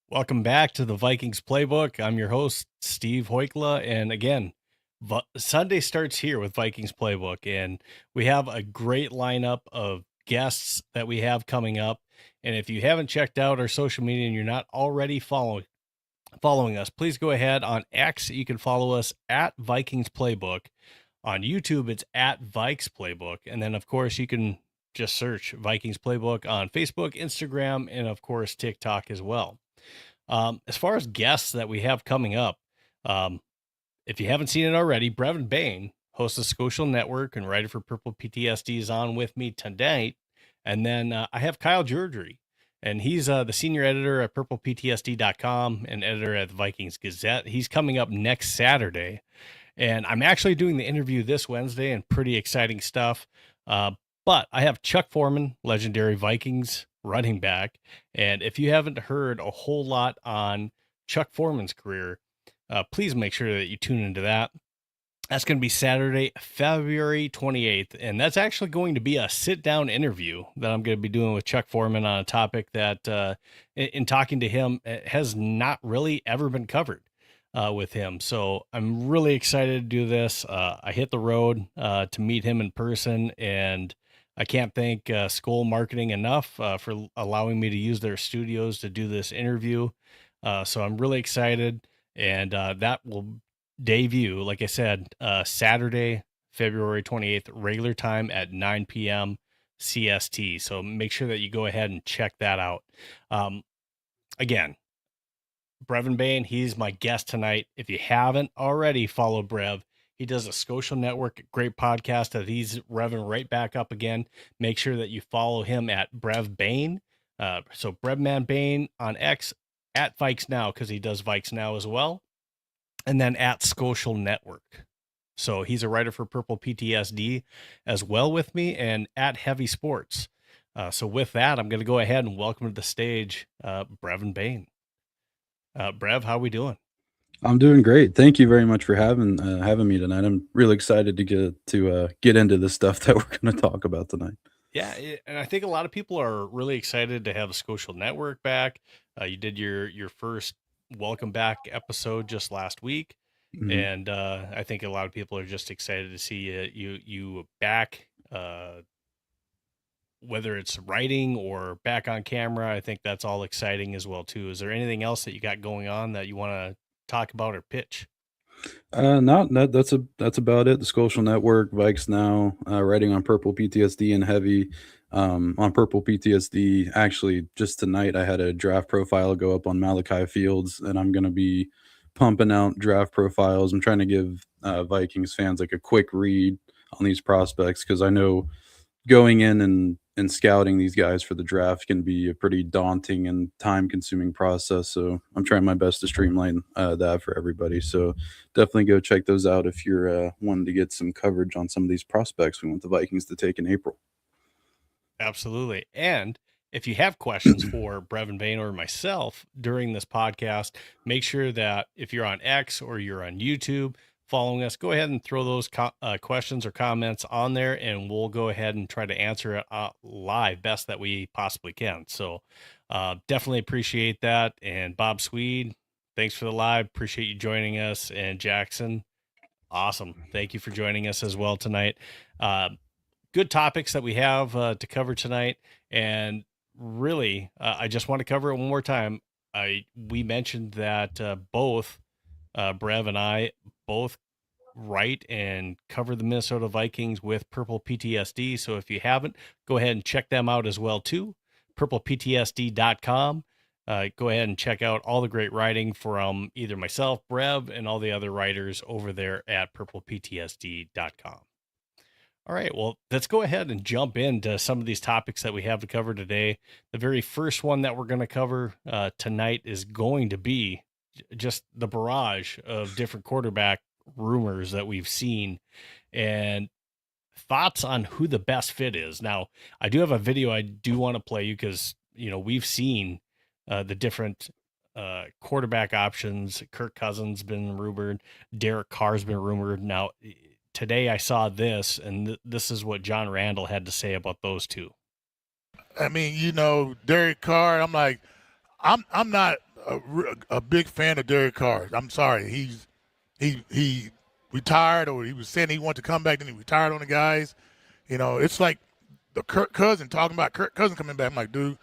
Welcome back to the Vikings Playbook. I'm your host, Steve Hoikkala. And again, Sunday starts here with Vikings Playbook. And we have a great lineup of guests that we have coming up. And if you haven't checked out our social media and you're not already following us, please go ahead on X. You can follow us at Vikings Playbook. On YouTube, it's at Vikes Playbook. And then, of course, you can just search Vikings Playbook on Facebook, Instagram, and, of course, TikTok as well. As far as guests that we have coming up, if you haven't seen it already, Brevan Bane, host of Skolcial Network and writer for PurplePTSD, is on with me tonight. And then I have Kyle Georgery, and he's the senior editor at PurplePTSD.com and editor at the Vikings Gazette. He's coming up next Saturday. And I'm actually doing the interview this Wednesday, and pretty exciting stuff. But I have Chuck Foreman, legendary Vikings running back. And if you haven't heard a whole lot on Chuck Foreman's career, please make sure that you tune into that. That's going to be Saturday, February 28th. And that's actually going to be a sit-down interview that I'm going to be doing with Chuck Foreman on a topic that, in talking to him, has not really ever been covered with him. So I'm really excited to do this. I hit the road to meet him in person, and I can't thank Skol Marketing enough for allowing me to use their studios to do this interview. So I'm really excited, and that will debut, like I said, Saturday, February 28th, regular time at 9 p.m. CST. So make sure that you go ahead and check that out. Again, Brevan Bane, he's my guest tonight. If you haven't already followed Brev, he does a Skolcial Network, great podcast that he's revving right back up again. Make sure that you follow him at Brev Bane. So Brevan Bane on X, at Vikes Now, because he does Vikes Now as well. And then at Skolcial Network. So he's a writer for PurplePTSD as well with me, and at Heavy Sports. So with that, I'm going to go ahead and welcome to the stage Brevan Bane. Brev, how are we doing? I'm doing great. Thank you very much for having me tonight. I'm really excited to get into the stuff that we're going to talk about tonight. Yeah, and I think a lot of people are really excited to have the Skolcial Network back. You did your first welcome back episode just last week, and I think a lot of people are just excited to see you back. Whether it's writing or back on camera, I think that's all exciting as well too. Is there anything else that you got going on that you want to talk about or pitch? That's about it. The Skolcial Network, Vikes Now, writing on PurplePTSD and Heavy. On PurplePTSD, actually, just tonight I had a draft profile go up on Malachi Fields, and I'm going to be pumping out draft profiles. I'm trying to give Vikings fans like a quick read on these prospects, because I know going in and scouting these guys for the draft can be a pretty daunting and time-consuming process. So I'm trying my best to streamline that for everybody. So definitely go check those out if you're wanting to get some coverage on some of these prospects we want the Vikings to take in April. Absolutely. And if you have questions for Brevan Bane or myself during this podcast, make sure that if you're on X or you're on YouTube following us, go ahead and throw those questions or comments on there, and we'll go ahead and try to answer it live best that we possibly can. So definitely appreciate that. And Bob Swede, thanks for the live. Appreciate you joining us. And Jackson, awesome. Thank you for joining us as well tonight. Good topics that we have to cover tonight. And really, I just want to cover it one more time. We mentioned that both Brev and I both write and cover the Minnesota Vikings with PurplePTSD. So if you haven't, go ahead and check them out as well too. PurplePTSD.com. Go ahead and check out all the great writing from either myself, Brev, and all the other writers over there at PurplePTSD.com. All right, well, let's go ahead and jump into some of these topics that we have to cover today. The very first one that we're going to cover tonight is going to be just the barrage of different quarterback rumors that we've seen. And thoughts on who the best fit is. Now, I do have a video I do want to play you because, we've seen the different quarterback options. Kirk Cousins been rumored. Derek Carr's been rumored. Now, today I saw this, and this is what John Randall had to say about those two. I mean, Derek Carr. I'm like, I'm not a big fan of Derek Carr. I'm sorry. He retired, or he was saying he wanted to come back, then he retired on the guys. It's like the Kirk Cousins, talking about Kirk Cousins coming back. I'm like, dude,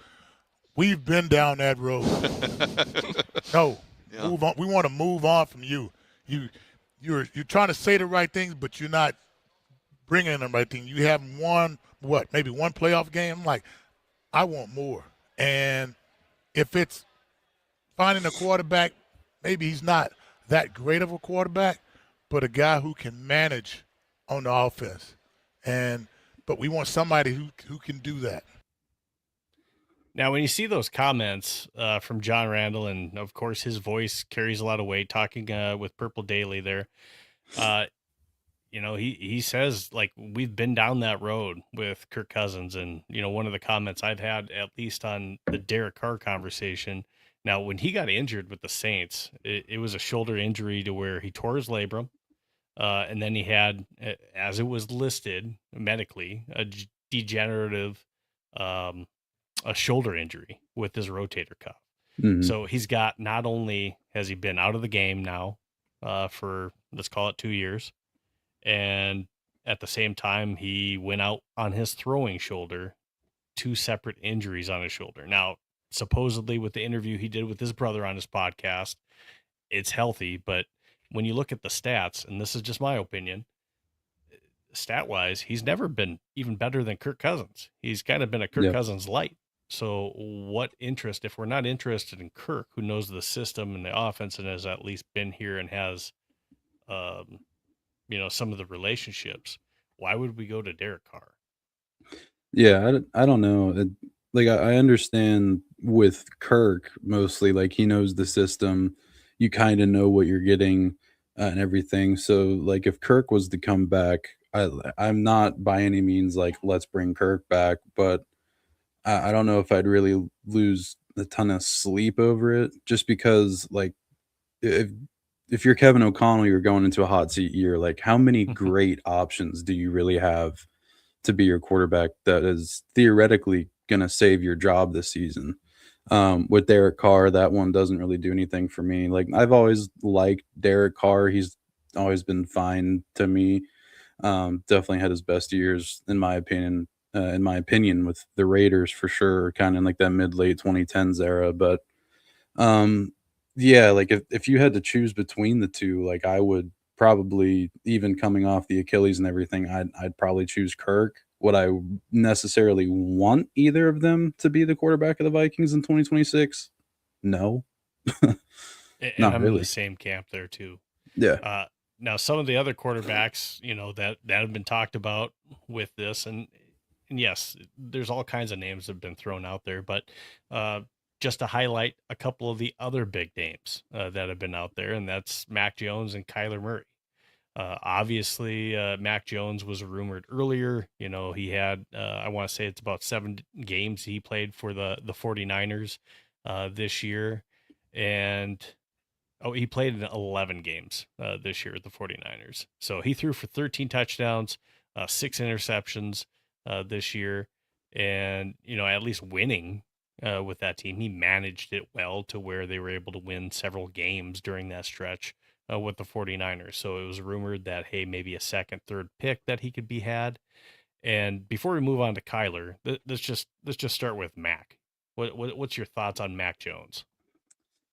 we've been down that road. No, move on. We want to move on from you. You're trying to say the right things, but you're not bringing the right thing. You have maybe one playoff game. I'm like, I want more. And if it's finding a quarterback, maybe he's not that great of a quarterback, but a guy who can manage on the offense. But we want somebody who can do that. Now, when you see those comments from John Randall, and of course his voice carries a lot of weight, talking with Purple Daily there, he says, like, we've been down that road with Kirk Cousins. And, one of the comments I've had, at least on the Derek Carr conversation, now, when he got injured with the Saints, it was a shoulder injury to where he tore his labrum. And then he had, as it was listed medically, a degenerative a shoulder injury with his rotator cuff. Mm-hmm. So he's got, not only has he been out of the game now for, let's call it 2 years, and at the same time, he went out on his throwing shoulder, 2 separate injuries on his shoulder. Now, supposedly with the interview he did with his brother on his podcast, it's healthy, but when you look at the stats, and this is just my opinion, stat-wise, he's never been even better than Kirk Cousins. He's kind of been a Kirk Cousins light. So what interest, if we're not interested in Kirk, who knows the system and the offense and has at least been here and has, some of the relationships, why would we go to Derek Carr? Yeah, I don't know. I understand with Kirk mostly, like, he knows the system. You kind of know what you're getting and everything. So, like, if Kirk was to come back, I'm not by any means like, let's bring Kirk back, but I don't know if I'd really lose a ton of sleep over it, just because, like, if you're Kevin O'Connell, you're going into a hot seat year. Like, how many great options do you really have to be your quarterback that is theoretically going to save your job this season? With Derek Carr, that one doesn't really do anything for me. Like, I've always liked Derek Carr. He's always been fine to me. Definitely had his best years, in my opinion, with the Raiders for sure, kind of in like that mid-late 2010s era. But yeah, like, if you had to choose between the two, like, I would probably, even coming off the Achilles and everything, I'd probably choose Kirk. Would I necessarily want either of them to be the quarterback of the Vikings in 2026? No. And Not I'm really. in the same camp there too. Yeah. Now, some of the other quarterbacks, that have been talked about with this, and yes, there's all kinds of names that have been thrown out there, but just to highlight a couple of the other big names that have been out there, and that's Mac Jones and Kyler Murray. Obviously, Mac Jones was rumored earlier. He had, I want to say it's about 7 games he played for the 49ers this year. And, he played in 11 games this year at the 49ers. So he threw for 13 touchdowns, 6 interceptions this year. And, at least winning with that team. He managed it well to where they were able to win several games during that stretch with the 49ers. So it was rumored that, hey, maybe a second, third pick that he could be had. And before we move on to Kyler, let's just start with Mac. What's your thoughts on Mac Jones?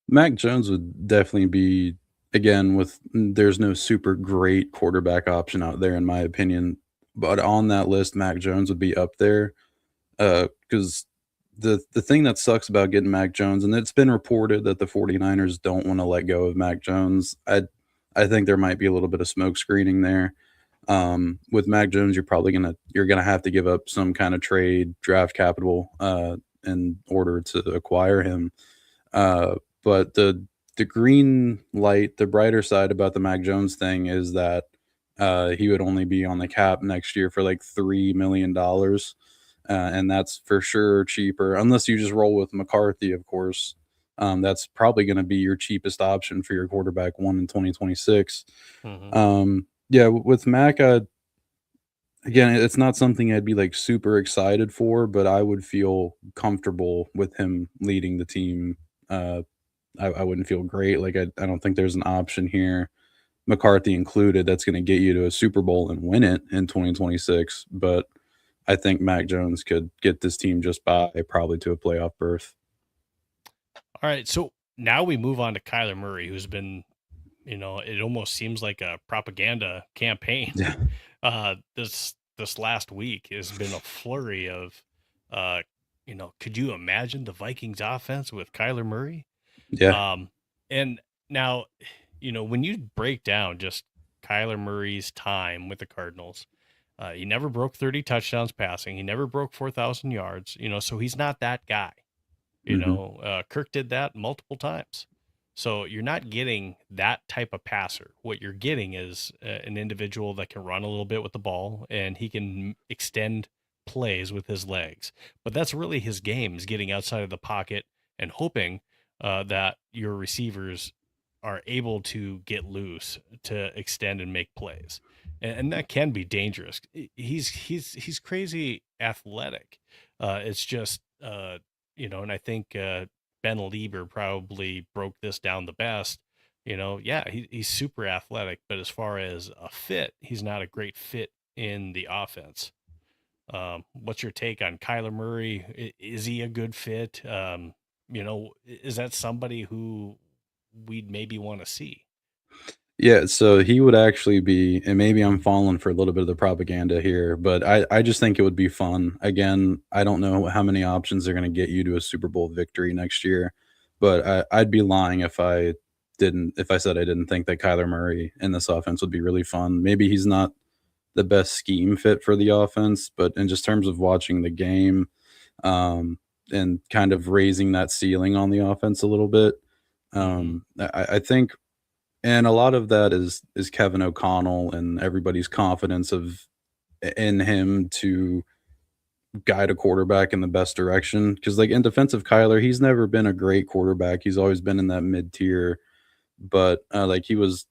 Mac Jones would definitely be, again, there's no super great quarterback option out there, in my opinion. But on that list, Mac Jones would be up there because the thing that sucks about getting Mac Jones, and it's been reported that the 49ers don't want to let go of Mac Jones. I think there might be a little bit of smoke screening there. With Mac Jones, you're gonna have to give up some kind of trade draft capital in order to acquire him. But the green light, the brighter side about the Mac Jones thing is that he would only be on the cap next year for like $3 million. And that's for sure cheaper, unless you just roll with McCarthy, of course. That's probably going to be your cheapest option for your quarterback one in 2026. Yeah, with Mac, again, it's not something I'd be like super excited for, but I would feel comfortable with him leading the team. I wouldn't feel great. Like I don't think there's an option here, McCarthy included, that's going to get you to a Super Bowl and win it in 2026. But I think Mac Jones could get this team just by probably to a playoff berth. All right, so now we move on to Kyler Murray, who's been, it almost seems like a propaganda campaign. Yeah. This last week has been a flurry of, could you imagine the Vikings offense with Kyler Murray? Yeah. And now, when you break down just Kyler Murray's time with the Cardinals, he never broke 30 touchdowns passing. He never broke 4,000 yards, so he's not that guy. Kirk did that multiple times. So you're not getting that type of passer. What you're getting is an individual that can run a little bit with the ball, and he can extend plays with his legs. But that's really his game, is getting outside of the pocket and hoping that your receivers are able to get loose to extend and make plays. And that can be dangerous. He's crazy athletic. It's just, and I think Ben Lieber probably broke this down the best. He's super athletic, but as far as a fit, he's not a great fit in the offense. What's your take on Kyler Murray? Is he a good fit? Is that somebody who we'd maybe want to see? Yeah, so he would actually be, and maybe I'm falling for a little bit of the propaganda here, but I just think it would be fun. Again, I don't know how many options are going to get you to a Super Bowl victory next year, but I'd be lying if I said I didn't think that Kyler Murray in this offense would be really fun. Maybe he's not the best scheme fit for the offense, but in just terms of watching the game, and kind of raising that ceiling on the offense a little bit, I think. And a lot of that is Kevin O'Connell and everybody's confidence in him to guide a quarterback in the best direction. Because like in defensive Kyler, he's never been a great quarterback. He's always been in that mid tier, but like he was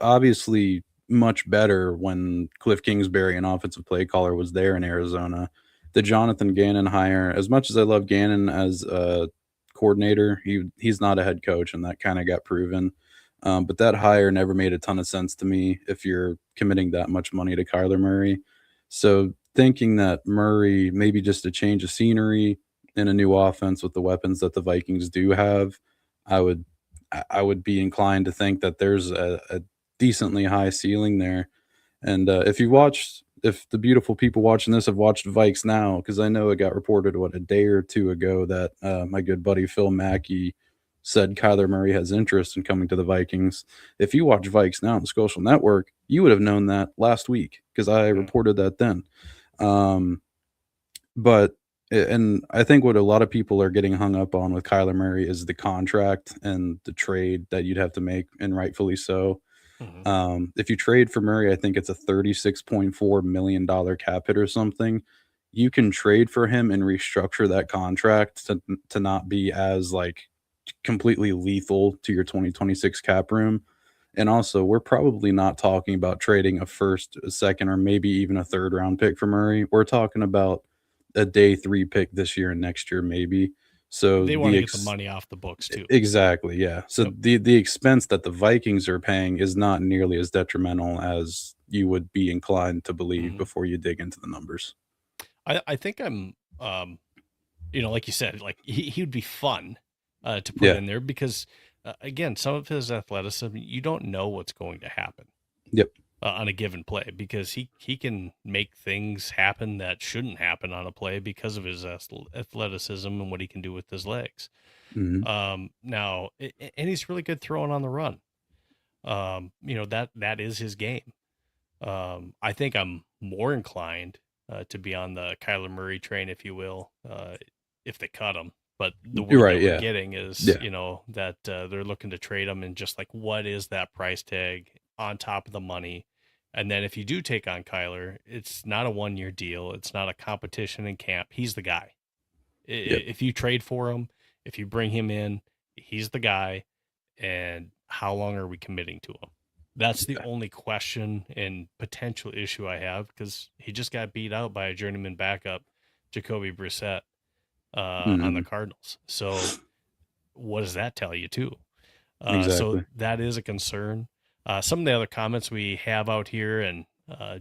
obviously much better when Cliff Kingsbury, an offensive play caller, was there in Arizona. The Jonathan Gannon hire, as much as I love Gannon as a coordinator, he's not a head coach, and that kind of got proven. But that hire never made a ton of sense to me if you're committing that much money to Kyler Murray. So thinking that Murray, maybe just a change of scenery in a new offense with the weapons that the Vikings do have, I would be inclined to think that there's a decently high ceiling there. And if the beautiful people watching this have watched Vikes Now, because I know it got reported a day or two ago that my good buddy Phil Mackey said Kyler Murray has interest in coming to the Vikings. If you watch Vikes Now on the Skolcial Network, you would have known that last week because I reported that then. And I think what a lot of people are getting hung up on with Kyler Murray is the contract and the trade that you'd have to make, and rightfully so. If you trade for Murray, I think it's a $36.4 million cap hit or something. You can trade for him and restructure that contract to not be as like completely lethal to your 2026 cap room. And also, we're probably not talking about trading a first, a second, or maybe even a third round pick for Murray. We're talking about a day 3 pick this year and next year, maybe. So they want to get the money off the books too. Exactly, yeah. So the expense that the Vikings are paying is not nearly as detrimental as you would be inclined to believe before you dig into the numbers. I think I'm, like you said, like he would be fun to put in there because, again, some of his athleticism, you don't know what's going to happen. Yep. On a given play, because he can make things happen that shouldn't happen on a play because of his athleticism and what he can do with his legs. Now, and he's really good throwing on the run. That is his game. I think I'm more inclined to be on the Kyler Murray train, if you will, if they cut him. But the word that we're getting is, that they're looking to trade him, and just like, what is that price tag on top of the money? And then if you do take on Kyler, it's not a 1-year deal. It's not a competition in camp. He's the guy. Yep. If you trade for him, if you bring him in, he's the guy. And how long are we committing to him? That's the only question and potential issue I have, because he just got beat out by a journeyman backup, Jacoby Brissett, on the Cardinals. So what does that tell you too? So Exactly. that is a concern. Some of the other comments we have out here, and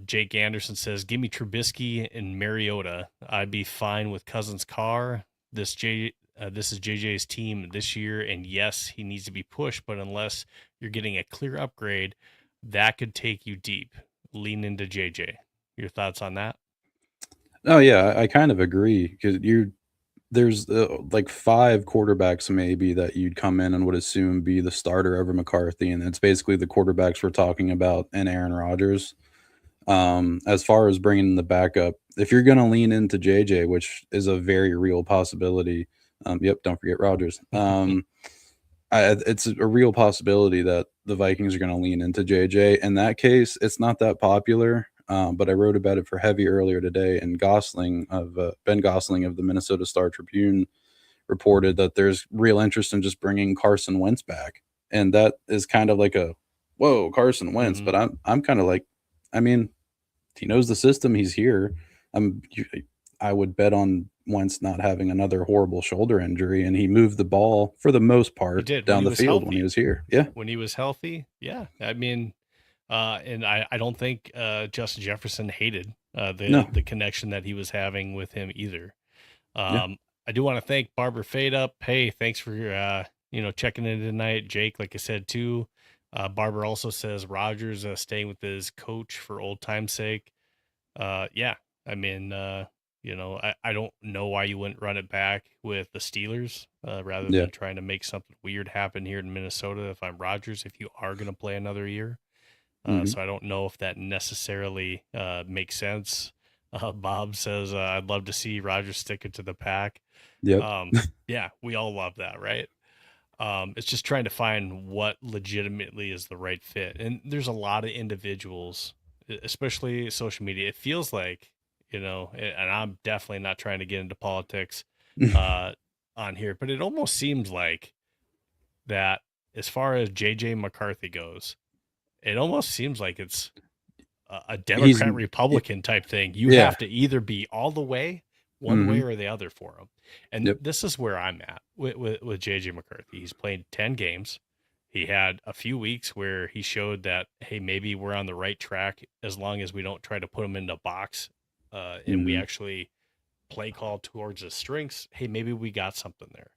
Jake Anderson says, give me Trubisky and Mariota. I'd be fine with Cousins Carr. This is JJ's team this year, and yes, he needs to be pushed, but unless you're getting a clear upgrade, that could take you deep. Lean into JJ. Your thoughts on that? Oh yeah, I kind of agree, because there's like 5 quarterbacks maybe that you'd come in and would assume be the starter over McCarthy, and it's basically the quarterbacks we're talking about and Aaron Rodgers. As far as bringing in the backup, if you're going to lean into JJ, which is a very real possibility, yep, don't forget Rodgers. It's a real possibility that the Vikings are going to lean into JJ. In that case, it's not that popular, but I wrote about it for Heavy earlier today, and Ben Gosling of the Minnesota Star Tribune reported that there's real interest in just bringing Carson Wentz back, and that is kind of like a whoa, Carson Wentz. But I'm kind of like, I mean, he knows the system. He's here. I would bet on Wentz not having another horrible shoulder injury, and he moved the ball for the most part down the field when he was here. Yeah, when he was healthy. Yeah, I mean, and I don't think Justin Jefferson hated the connection that he was having with him either. I do want to thank Barber Fade Up. Hey, thanks for checking in tonight, Jake. Like I said too, Barber also says Rodgers staying with his coach for old time's sake. Yeah, I mean, I don't know why you wouldn't run it back with the Steelers rather than trying to make something weird happen here in Minnesota. If I'm Rodgers, if you are going to play another year. So I don't know if that necessarily makes sense. Bob says, I'd love to see Rodgers stick it to the pack. Yep. Yeah, we all love that, right? It's just trying to find what legitimately is the right fit. And there's a lot of individuals, especially social media. It feels like, and I'm definitely not trying to get into politics on here, but it almost seems like that as far as JJ McCarthy goes, it almost seems like it's a Democrat Republican type thing. You have to either be all the way one way or the other for him. And this is where I'm at with JJ McCarthy. He's played 10 games. He had a few weeks where he showed that, hey, maybe we're on the right track as long as we don't try to put him in a box and we actually play call towards his strengths. Hey, maybe we got something there.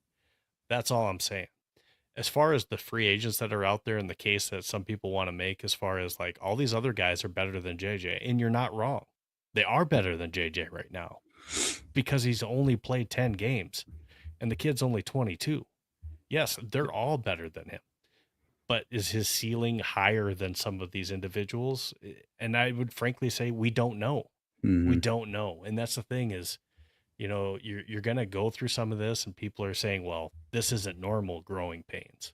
That's all I'm saying. As far as the free agents that are out there, in the case that some people want to make, as far as like all these other guys are better than JJ, and you're not wrong. They are better than JJ right now because he's only played 10 games and the kid's only 22. Yes, they're all better than him. But is his ceiling higher than some of these individuals? And I would frankly say we don't know. We don't know. And that's the thing is, you're going to go through some of this and people are saying, well, this isn't normal growing pains.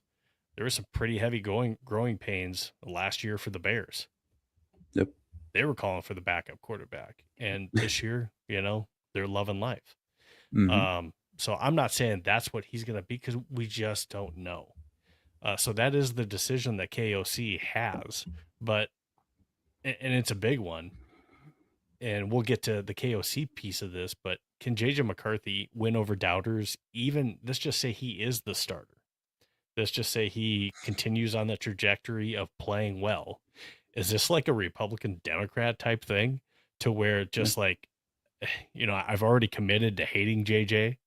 There were some pretty heavy growing pains last year for the Bears. Yep. They were calling for the backup quarterback. And this year, they're loving life. So I'm not saying that's what he's going to be because we just don't know. So that is the decision that KOC has, and it's a big one. And we'll get to the KOC piece of this, but can JJ McCarthy win over doubters? Even let's just say he is the starter. Let's just say he continues on the trajectory of playing well. Is this like a Republican Democrat type thing to where just like, I've already committed to hating JJ,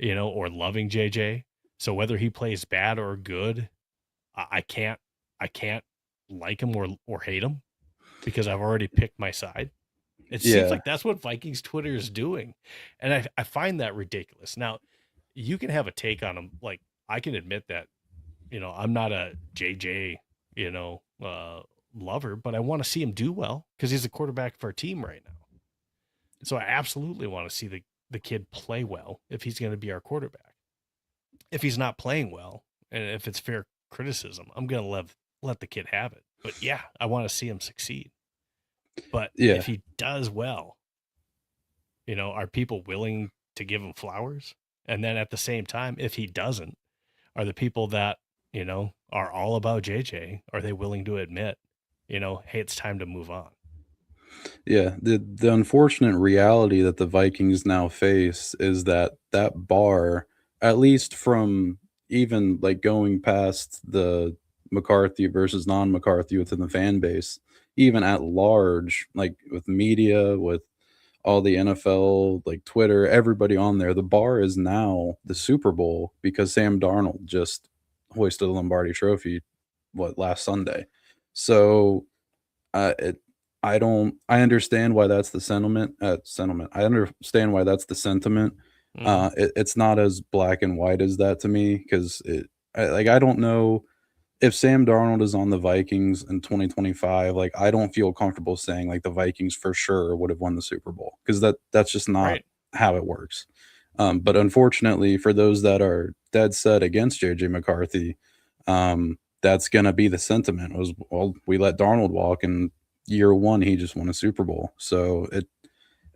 or loving JJ. So whether he plays bad or good, I can't like him or hate him because I've already picked my side. It seems like that's what Vikings Twitter is doing. And I find that ridiculous. Now, you can have a take on him. Like, I can admit that, I'm not a JJ, lover, but I want to see him do well because he's the quarterback of our team right now. So I absolutely want to see the kid play well if he's going to be our quarterback. If he's not playing well, and if it's fair criticism, I'm going to let the kid have it. But yeah, I want to see him succeed. But Yeah. if he does well, are people willing to give him flowers? And then at the same time, if he doesn't, are the people that, are all about JJ, are they willing to admit, hey, it's time to move on? Yeah, the unfortunate reality that the Vikings now face is that bar, at least from even like going past the McCarthy versus non-McCarthy within the fan base, even at large, like with media, with all the NFL, like Twitter, everybody on there, the bar is now the Super Bowl because Sam Darnold just hoisted a Lombardi trophy last Sunday. So it I understand why that's the sentiment. I understand why that's the sentiment. It's not as black and white as that to me because I don't know if Sam Darnold is on the Vikings in 2025. Like I don't feel comfortable saying like the Vikings for sure would have won the Super Bowl because that's just not Right. how it works. But unfortunately, for those that are dead set against JJ McCarthy, that's going to be the sentiment was, well, we let Darnold walk and year one, he just won a Super Bowl. So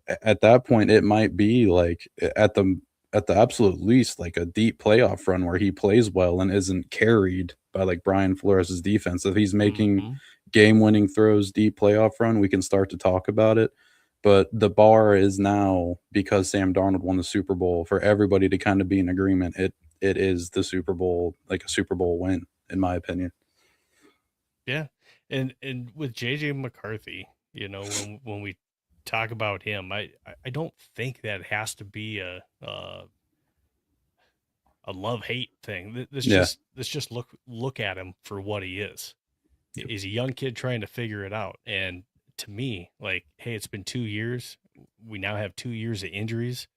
at that point, it might be like at the absolute least, like a deep playoff run where he plays well and isn't carried by like Brian Flores' defense. If he's making game winning throws deep playoff run, we can start to talk about it. But the bar is now, because Sam Darnold won the Super Bowl, for everybody to kind of be in agreement. It is the Super Bowl, like a Super Bowl win, in my opinion. Yeah. And with JJ McCarthy, when we talk about him, I don't think that has to be a love-hate thing. Let's just look at him for what he is. He's a young kid trying to figure it out. And to me, like, hey, it's been 2 years. We now have 2 years of injuries.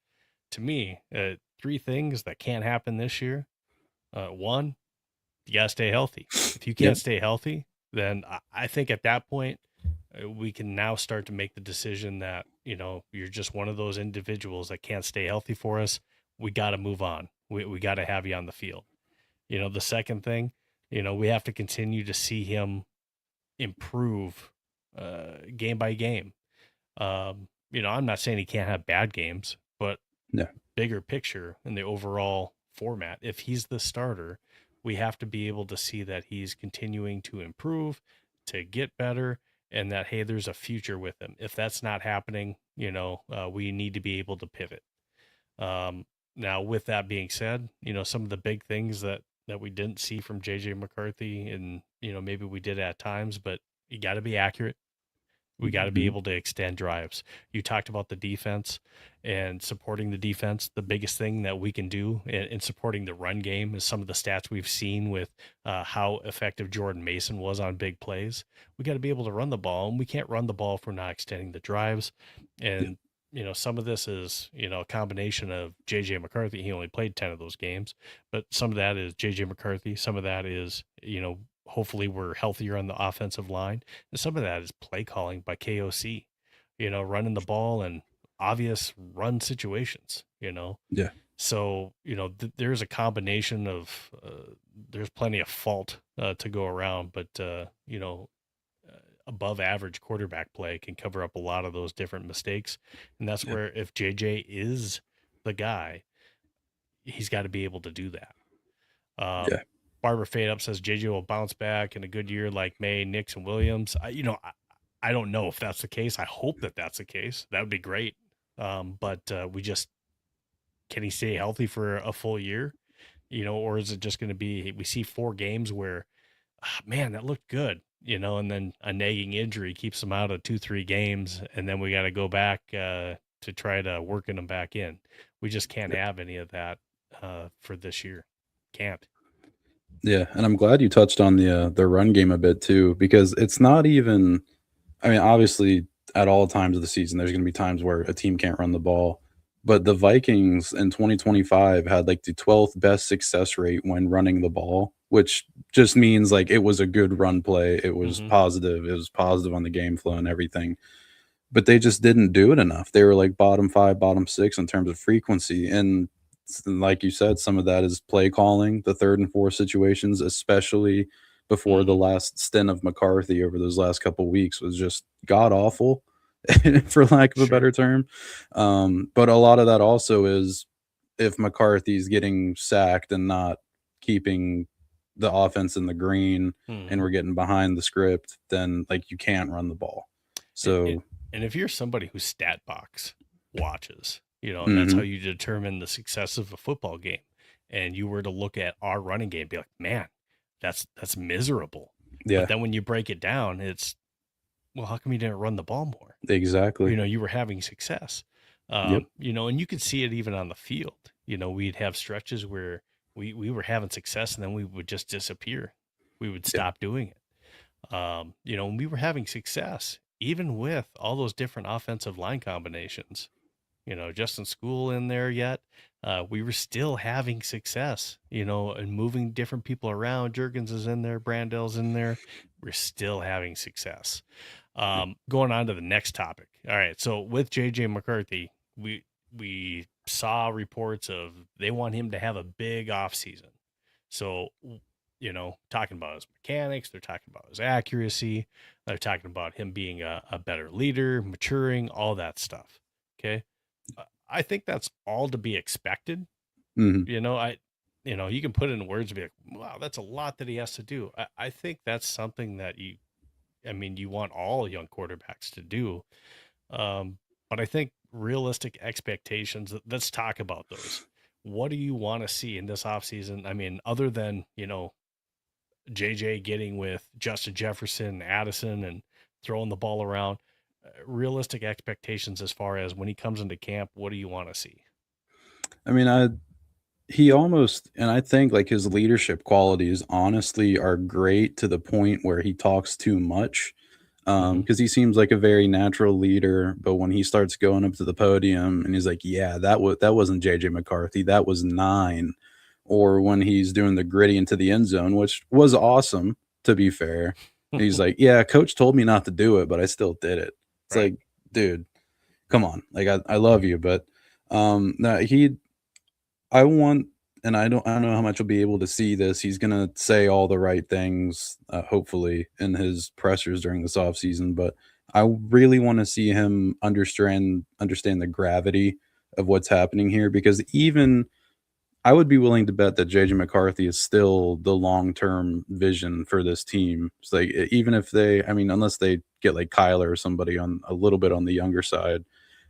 To me, 3 things that can't happen this year. One, you got to stay healthy. If you can't stay healthy, then I think at that point, we can now start to make the decision that, you're just one of those individuals that can't stay healthy for us. We got to move on. We got to have you on the field. The second thing, we have to continue to see him improve game by game. I'm not saying he can't have bad games, but bigger picture in the overall format, if he's the starter, we have to be able to see that he's continuing to improve, to get better, and that, hey, there's a future with him. If that's not happening, we need to be able to pivot. Now, with that being said, some of the big things that we didn't see from JJ McCarthy, and, maybe we did at times, but you got to be accurate. We got to be able to extend drives. You talked about the defense and supporting the defense. The biggest thing that we can do in supporting the run game is some of the stats we've seen with how effective Jordan Mason was on big plays. We got to be able to run the ball, and we can't run the ball if we're not extending the drives. And, some of this is, a combination of JJ McCarthy. He only played 10 of those games, but some of that is JJ McCarthy. Some of that is, hopefully we're healthier on the offensive line. And some of that is play calling by KOC, running the ball in obvious run situations, Yeah. So, there's a combination of, there's plenty of fault to go around, but, above average quarterback play can cover up a lot of those different mistakes. And that's where if JJ is the guy, he's got to be able to do that. Barbara Fade Up says JJ will bounce back in a good year like May, Nix, and Williams. I don't know if that's the case. I hope that that's the case. That would be great. But can he stay healthy for a full year? Or is it just going to be, we see 4 games where, man, that looked good, and then a nagging injury keeps him out of 2-3 games. And then we got to go back to try to working him back in. We just can't have any of that for this year. Can't. Yeah, and I'm glad you touched on the run game a bit too, because it's not even, I mean, obviously at all times of the season, there's going to be times where a team can't run the ball, but the Vikings in 2025 had like the 12th best success rate when running the ball, which just means like it was a good run play. It was positive. It was positive on the game flow and everything, but they just didn't do it enough. They were like bottom 5, bottom 6 in terms of frequency. And like you said, some of that is play calling, the 3rd and 4th situations, especially before the last stint of McCarthy over those last couple weeks was just god awful, for lack of a better term. But a lot of that also is if McCarthy's getting sacked and not keeping the offense in the green and we're getting behind the script, then like you can't run the ball. So and if you're somebody who stat box watches, and that's how you determine the success of a football game, and you were to look at our running game, be like, man, that's miserable. Yeah. But then when you break it down, it's, well, how come you didn't run the ball more? Exactly. You were having success. And you could see it even on the field. We'd have stretches where we were having success and then we would just disappear. We would stop doing it. And we were having success, even with all those different offensive line combinations. Justin School in there yet. We were still having success, and moving different people around. Juergens is in there. Brandel's in there. We're still having success. Going on to the next topic. All right. So with JJ McCarthy, we saw reports of they want him to have a big offseason. So, talking about his mechanics, they're talking about his accuracy. They're talking about him being a better leader, maturing, all that stuff. Okay. I think that's all to be expected. You can put it in words and be like, wow, that's a lot that he has to do. I think that's something that you want all young quarterbacks to do. But I think realistic expectations, let's talk about those. What do you want to see in this offseason? I mean, other than, JJ getting with Justin Jefferson, Addison, and throwing the ball around, realistic expectations as far as when he comes into camp, what do you want to see? I mean, he almost, and I think like his leadership qualities honestly are great to the point where he talks too much. Because he seems like a very natural leader, but when he starts going up to the podium and he's like, yeah, that wasn't JJ McCarthy, that was 9. Or when he's doing the gritty into the end zone, which was awesome, to be fair. He's like, yeah, coach told me not to do it, but I still did it. It's like, dude, come on. Like, I love you, but I want, and I don't know how much we'll be able to see this. He's going to say all the right things, hopefully, in his pressers during this offseason. But I really want to see him understand the gravity of what's happening here, because even I would be willing to bet that JJ McCarthy is still the long-term vision for this team. It's like, even if unless they get like Kyler or somebody on a little bit on the younger side,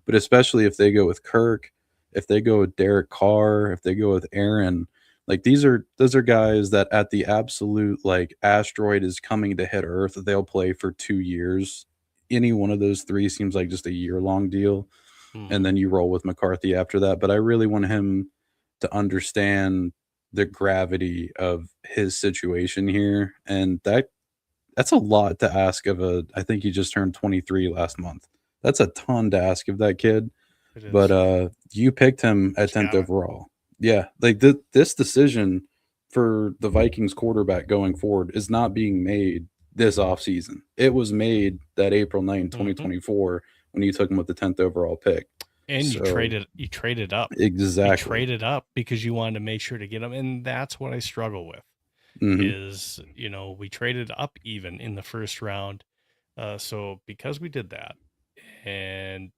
but especially if they go with Kirk, if they go with Derek Carr, if they go with Aaron, like those are guys that at the absolute like asteroid is coming to hit Earth, they'll play for 2 years. Any one of those 3 seems like just a year-long deal. And then you roll with McCarthy after that. But I really want him to understand the gravity of his situation here. And that's a lot to ask of I think he just turned 23 last month. That's a ton to ask of that kid. But you picked him at 10th overall. Yeah, like this decision for the Vikings quarterback going forward is not being made this offseason. It was made that April 9th, 2024, when you took him with the 10th overall pick. And you traded up. Exactly. You traded up because you wanted to make sure to get him. And that's what I struggle with is, we traded up even in the first round. So because we did that and,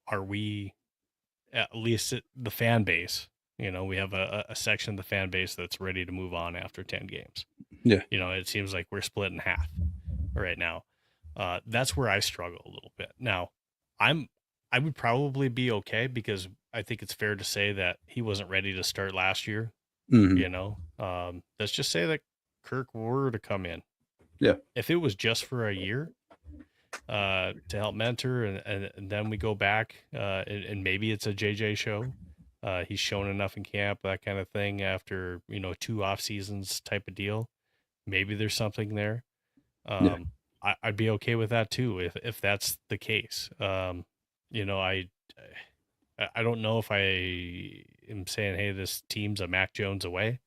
are we at least the fan base, we have a section of the fan base that's ready to move on after 10 games. Yeah. It seems like we're split in half right now. That's where I struggle a little bit. Now, I would probably be okay because I think it's fair to say that he wasn't ready to start last year. Let's just say that Kirk were to come in. Yeah. If it was just for a year to help mentor and then we go back and maybe it's a JJ show. He's shown enough in camp, that kind of thing after, 2 off seasons type of deal. Maybe there's something there. I'd be okay with that too if that's the case. I don't know if I am saying, hey, this team's a Mac Jones away.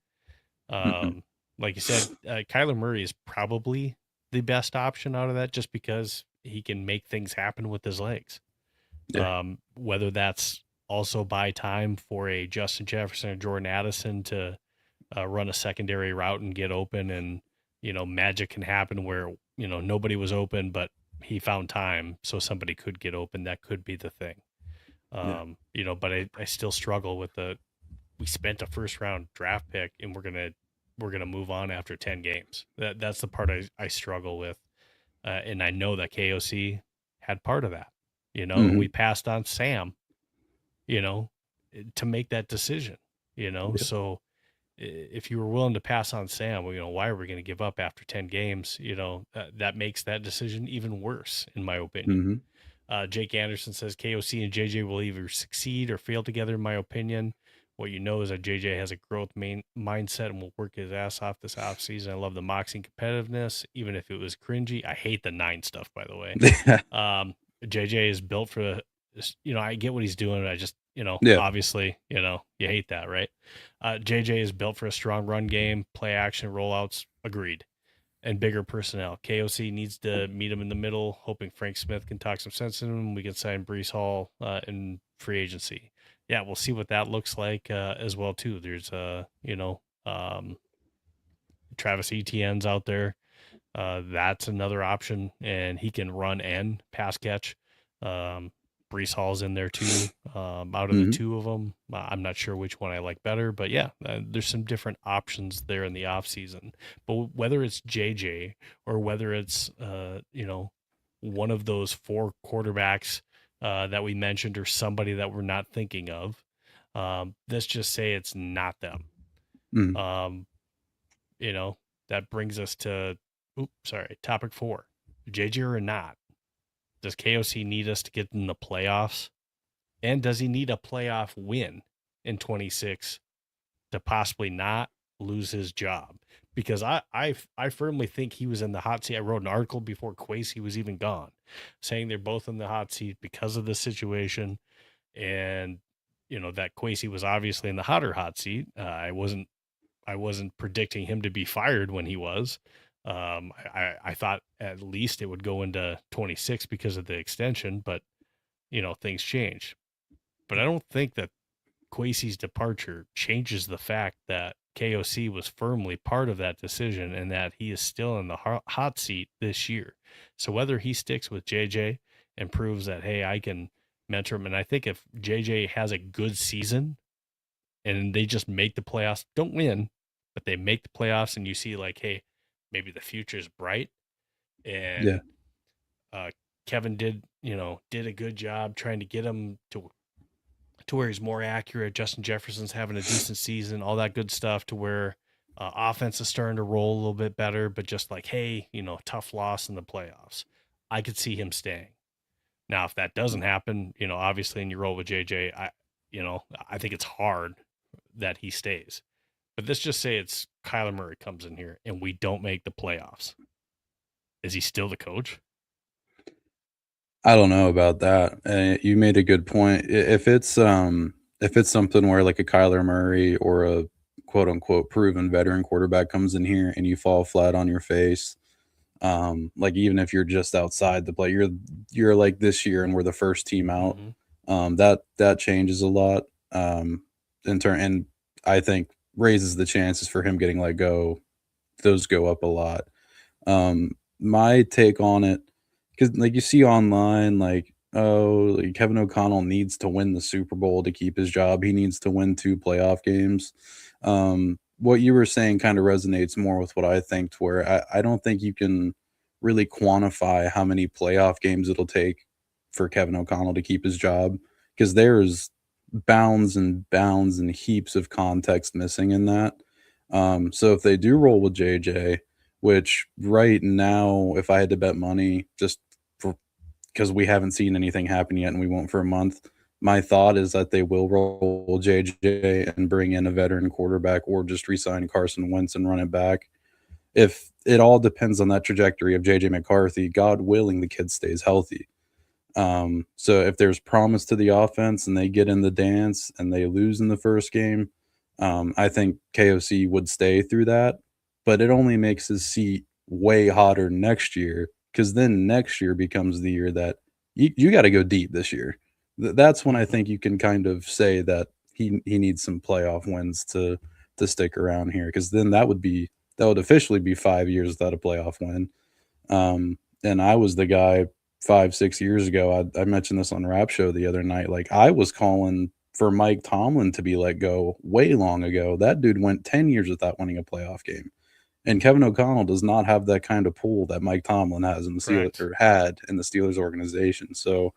Like you said, Kyler Murray is probably the best option out of that just because he can make things happen with his legs. Whether that's also buy time for a Justin Jefferson or Jordan Addison to run a secondary route and get open, and magic can happen where nobody was open, but he found time so somebody could get open. That could be the thing. But I still struggle with we spent a first round draft pick and we're gonna move on after 10 games. That's the part I struggle with, and I know that KOC had part of that. We passed on Sam, to make that decision. So if you were willing to pass on Sam, why are we going to give up after 10 games? That makes that decision even worse, in my opinion. Jake Anderson says KOC and JJ will either succeed or fail together, in my opinion. What you know is that JJ has a growth mindset and will work his ass off this offseason. I love the moxie and competitiveness, even if it was cringy. I hate the 9 stuff, by the way. JJ is built for, I get what he's doing. I just, obviously, you hate that, right? JJ is built for a strong run game, play action, rollouts. Agreed. And bigger personnel. KOC needs to meet him in the middle, hoping Frank Smith can talk some sense in him. We can sign Breece Hall in free agency. Yeah, we'll see what that looks like as well, too. There's, Travis Etienne's out there. That's another option, and he can run and pass catch. Breece Hall's in there too. Out of the two of them, I'm not sure which one I like better, but yeah, there's some different options there in the offseason. But whether it's JJ or whether it's one of those 4 quarterbacks that we mentioned or somebody that we're not thinking of, let's just say it's not them. That brings us to topic 4. JJ or not? Does KOC need us to get in the playoffs? And does he need a playoff win in 26 to possibly not lose his job? Because I firmly think he was in the hot seat. I wrote an article before Kwesi was even gone, saying they're both in the hot seat because of the situation. And, that Kwesi was obviously in the hot seat. I wasn't predicting him to be fired when he was. I thought at least it would go into 26 because of the extension, but things change. But I don't think that Kwesi's departure changes the fact that KOC was firmly part of that decision and that he is still in the hot seat this year. So whether he sticks with JJ and proves that, hey, I can mentor him, and I think if JJ has a good season and they just make the playoffs, don't win, but they make the playoffs, and you see like, hey, maybe the future is bright. And Kevin did a good job trying to get him to where he's more accurate. Justin Jefferson's having a decent season, all that good stuff, to where offense is starting to roll a little bit better, but just like, hey, tough loss in the playoffs. I could see him staying. Now, if that doesn't happen, obviously, and you roll with JJ, I think it's hard that he stays. But let's just say it's Kyler Murray comes in here and we don't make the playoffs. Is he still the coach? I don't know about that. You made a good point. If it's something where like a Kyler Murray or a quote unquote proven veteran quarterback comes in here and you fall flat on your face, like even if you're just outside the play, you're like this year and we're the first team out. That changes a lot. And I think raises the chances for him getting let go. Those go up a lot. My take on it, because like you see online, like, like Kevin O'Connell needs to win the Super Bowl to keep his job. He needs to win 2 playoff games. What you were saying kind of resonates more with what I think, to where I don't think you can really quantify how many playoff games it'll take for Kevin O'Connell to keep his job, because there's bounds and heaps of context missing in that. So if they do roll with JJ, which right now, if I had to bet money, just because we haven't seen anything happen yet and we won't for a month, my thought is that they will roll JJ and bring in a veteran quarterback, or just re-sign Carson Wentz and run it back. If it all depends on that trajectory of JJ McCarthy, God willing, the kid stays healthy. So if there's promise to the offense and they get in the dance and they lose in the first game, I think KOC would stay through that, but it only makes his seat way hotter next year, because then next year becomes the year that you got to go deep this year. That's when I think you can kind of say that he needs some playoff wins to stick around here, because then that would officially be 5 years without a playoff win. And I was the guy 5-6 years ago. I mentioned this on Rap Show the other night. Like, I was calling for Mike Tomlin to be let go way long ago. That dude went 10 years without winning a playoff game. And Kevin O'Connell does not have that kind of pull that Mike Tomlin has in the Steelers, or had in the Steelers organization. So,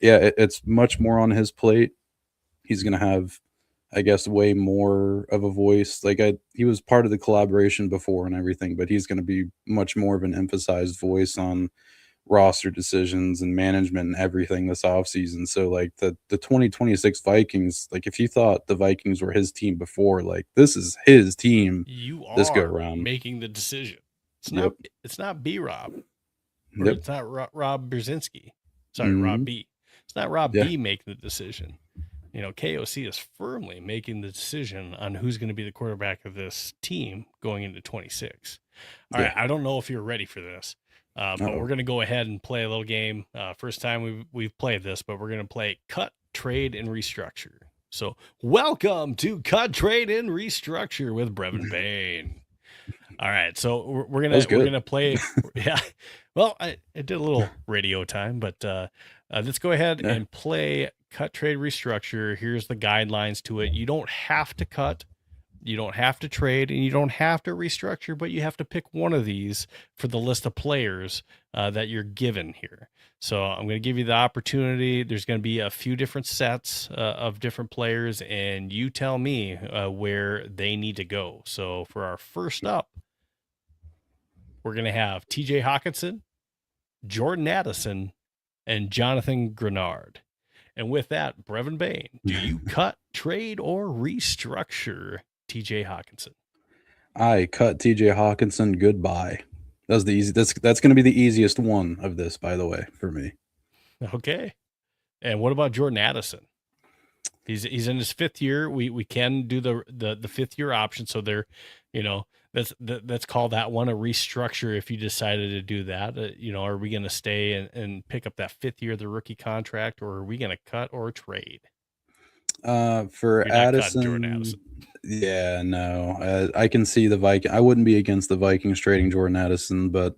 yeah, it's much more on his plate. He's going to have, I guess, way more of a voice. Like, he was part of the collaboration before and everything, but he's going to be much more of an emphasized voice on roster decisions and management and everything this offseason. So, like, the 2026 Vikings, like, if you thought the Vikings were his team before, like, this is his team. You are this go around making the decision. It's not B-Rob. It's not Rob Brzezinski. Sorry, Rob B. It's not Rob B making the decision. You know, KOC is firmly making the decision on who's going to be the quarterback of this team going into 26. All right, I don't know if you're ready for this, but we're going to go ahead and play a little game. First time we've played this, but we're going to play Cut, Trade, and Restructure. So welcome to Cut, Trade, and Restructure with Brevan Bane. All right, so we're gonna play. Yeah, well, I did a little radio time, but let's go ahead and play Cut, Trade, Restructure. Here's the guidelines to it. You don't have to cut, you don't have to trade, and you don't have to restructure, but you have to pick one of these for the list of players that you're given here. So I'm going to give you the opportunity. There's going to be a few different sets of different players, and you tell me where they need to go. So for our first up, we're going to have TJ Hockenson, Jordan Addison, and Jonathan Grenard. And with that, Brevan Bane, do you cut, trade, or restructure TJ Hockenson? I cut TJ Hockenson. Goodbye. That's the easy. That's going to be the easiest one of this, by the way, for me. Okay. And what about Jordan Addison? He's in his fifth year. We can do the fifth year option. So they're, let's call that one a restructure if you decided to do that. Are we going to stay and pick up that fifth year of the rookie contract, or are we going to cut or trade? For Addison, Jordan Addison. Yeah, no, I can see the Vikings. I wouldn't be against the Vikings trading Jordan Addison, but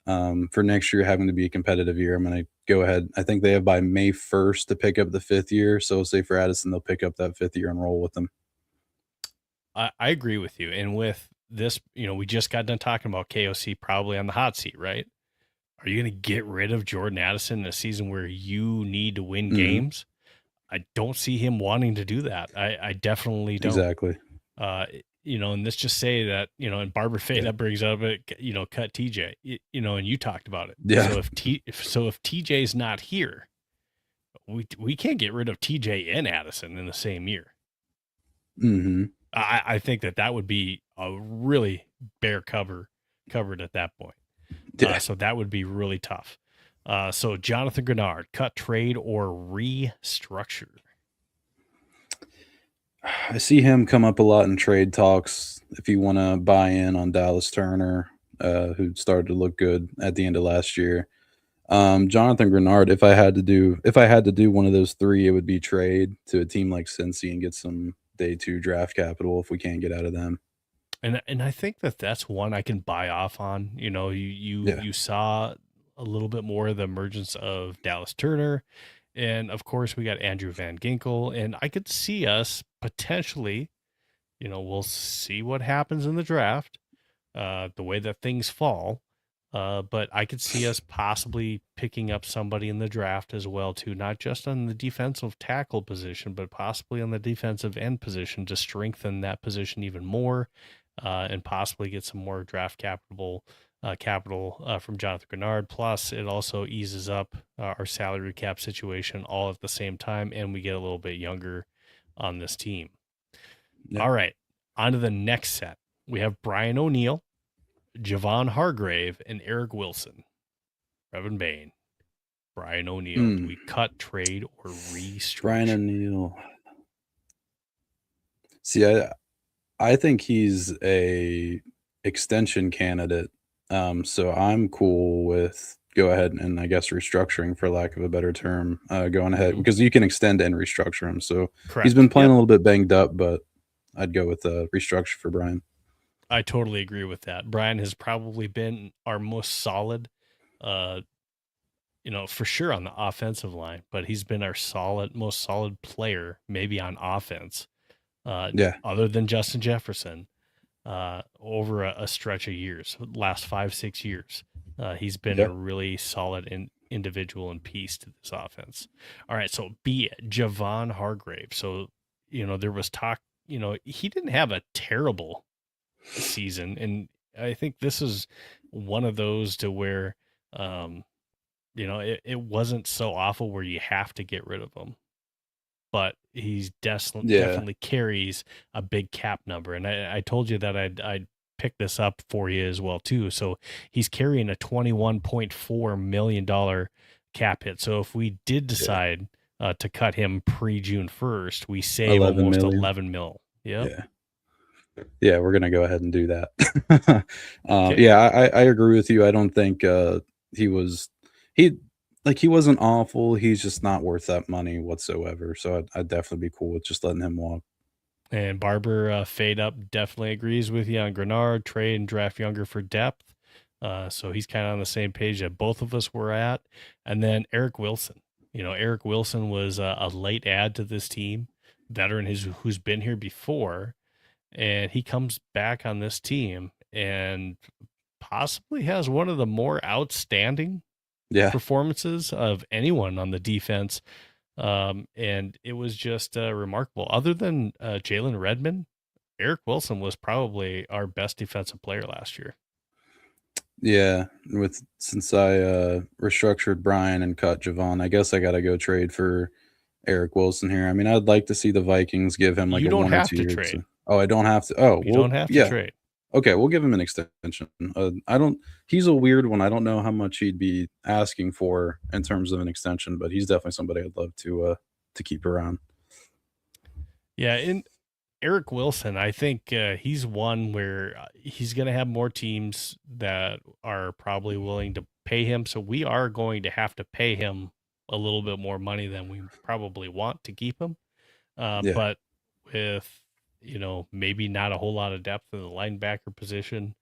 for next year having to be a competitive year, I'm going to go ahead. I think they have by May 1st to pick up the fifth year. So say for Addison, they'll pick up that fifth year and roll with them. I agree with you. And with this, we just got done talking about KOC probably on the hot seat, right? Are you going to get rid of Jordan Addison in a season where you need to win games? I don't see him wanting to do that. I definitely don't. Exactly. And let's just say that, and Barber Fay, that brings up it, cut TJ, and you talked about it. Yeah. So if TJ's not here, we can't get rid of TJ and Addison in the same year. Mm-hmm. I think that would be a really bare covered at that point. Yeah. So that would be really tough. So Jonathan Grenard, cut, trade, or restructure? I see him come up a lot in trade talks. If you want to buy in on Dallas Turner, who started to look good at the end of last year. Jonathan Grenard, if I had to do one of those three, it would be trade to a team like Cincy and get some day 2 draft capital if we can't get out of them. And I think that's one I can buy off on. You saw a little bit more of the emergence of Dallas Turner. And of course we got Andrew Van Ginkel, and I could see us potentially, we'll see what happens in the draft, the way that things fall. But I could see us possibly picking up somebody in the draft as well too, not just on the defensive tackle position, but possibly on the defensive end position to strengthen that position even more, and possibly get some more draft capital from Jonathan Grenard. Plus, it also eases up our salary cap situation all at the same time, and we get a little bit younger on this team. Yeah. All right, on to the next set. We have Brian O'Neill, Javon Hargrave, and Eric Wilson. Brevan Bane, Brian O'Neill. Do we cut, trade, or restructure? Brian O'Neill. See, I think he's a extension candidate. So I'm cool with go ahead and I guess restructuring, for lack of a better term, going ahead, because you can extend and restructure him. So correct. He's been playing a little bit banged up, but I'd go with Restructure for Brian. I totally agree with that. Brian has probably been our most solid, for sure on the offensive line, but he's been our most solid player, maybe on offense, other than Justin Jefferson, over a stretch of years, last 5-6 years. He's been a really solid individual and piece to this offense. All right, so Javon Hargrave. So, there was talk, he didn't have a terrible season, and I think this is one of those to where it wasn't so awful where you have to get rid of him, but he's definitely carries a big cap number, and I told you that I'd pick this up for you as well too. So he's carrying a $21.4 million cap hit. So if we did decide to cut him pre-June 1st, we save almost $11 million. Yeah, we're gonna go ahead and do that. Yeah, I agree with you. I don't think he wasn't awful. He's just not worth that money whatsoever. So I'd definitely be cool with just letting him walk. And Barber Fade Up definitely agrees with you on Grenard, trade and draft younger for depth. So he's kind of on the same page that both of us were at. And then Eric Wilson. Eric Wilson was a late add to this team, veteran who's been here before. And he comes back on this team and possibly has one of the more outstanding performances of anyone on the defense. And it was just remarkable. Other than Jalen Redmond, Eric Wilson was probably our best defensive player last year. Yeah, since I restructured Brian and cut Javon, I guess I got to go trade for Eric Wilson here. I mean, I'd like to see the Vikings give him like a 1 or 2 years. Trade. Oh, I don't have to. Oh, you don't have to trade. Okay, we'll give him an extension. He's a weird one. I don't know how much he'd be asking for in terms of an extension, but he's definitely somebody I'd love to keep around. Yeah, and Eric Wilson, I think he's one where he's going to have more teams that are probably willing to pay him. So we are going to have to pay him a little bit more money than we probably want to keep him. But with maybe not a whole lot of depth in the linebacker position.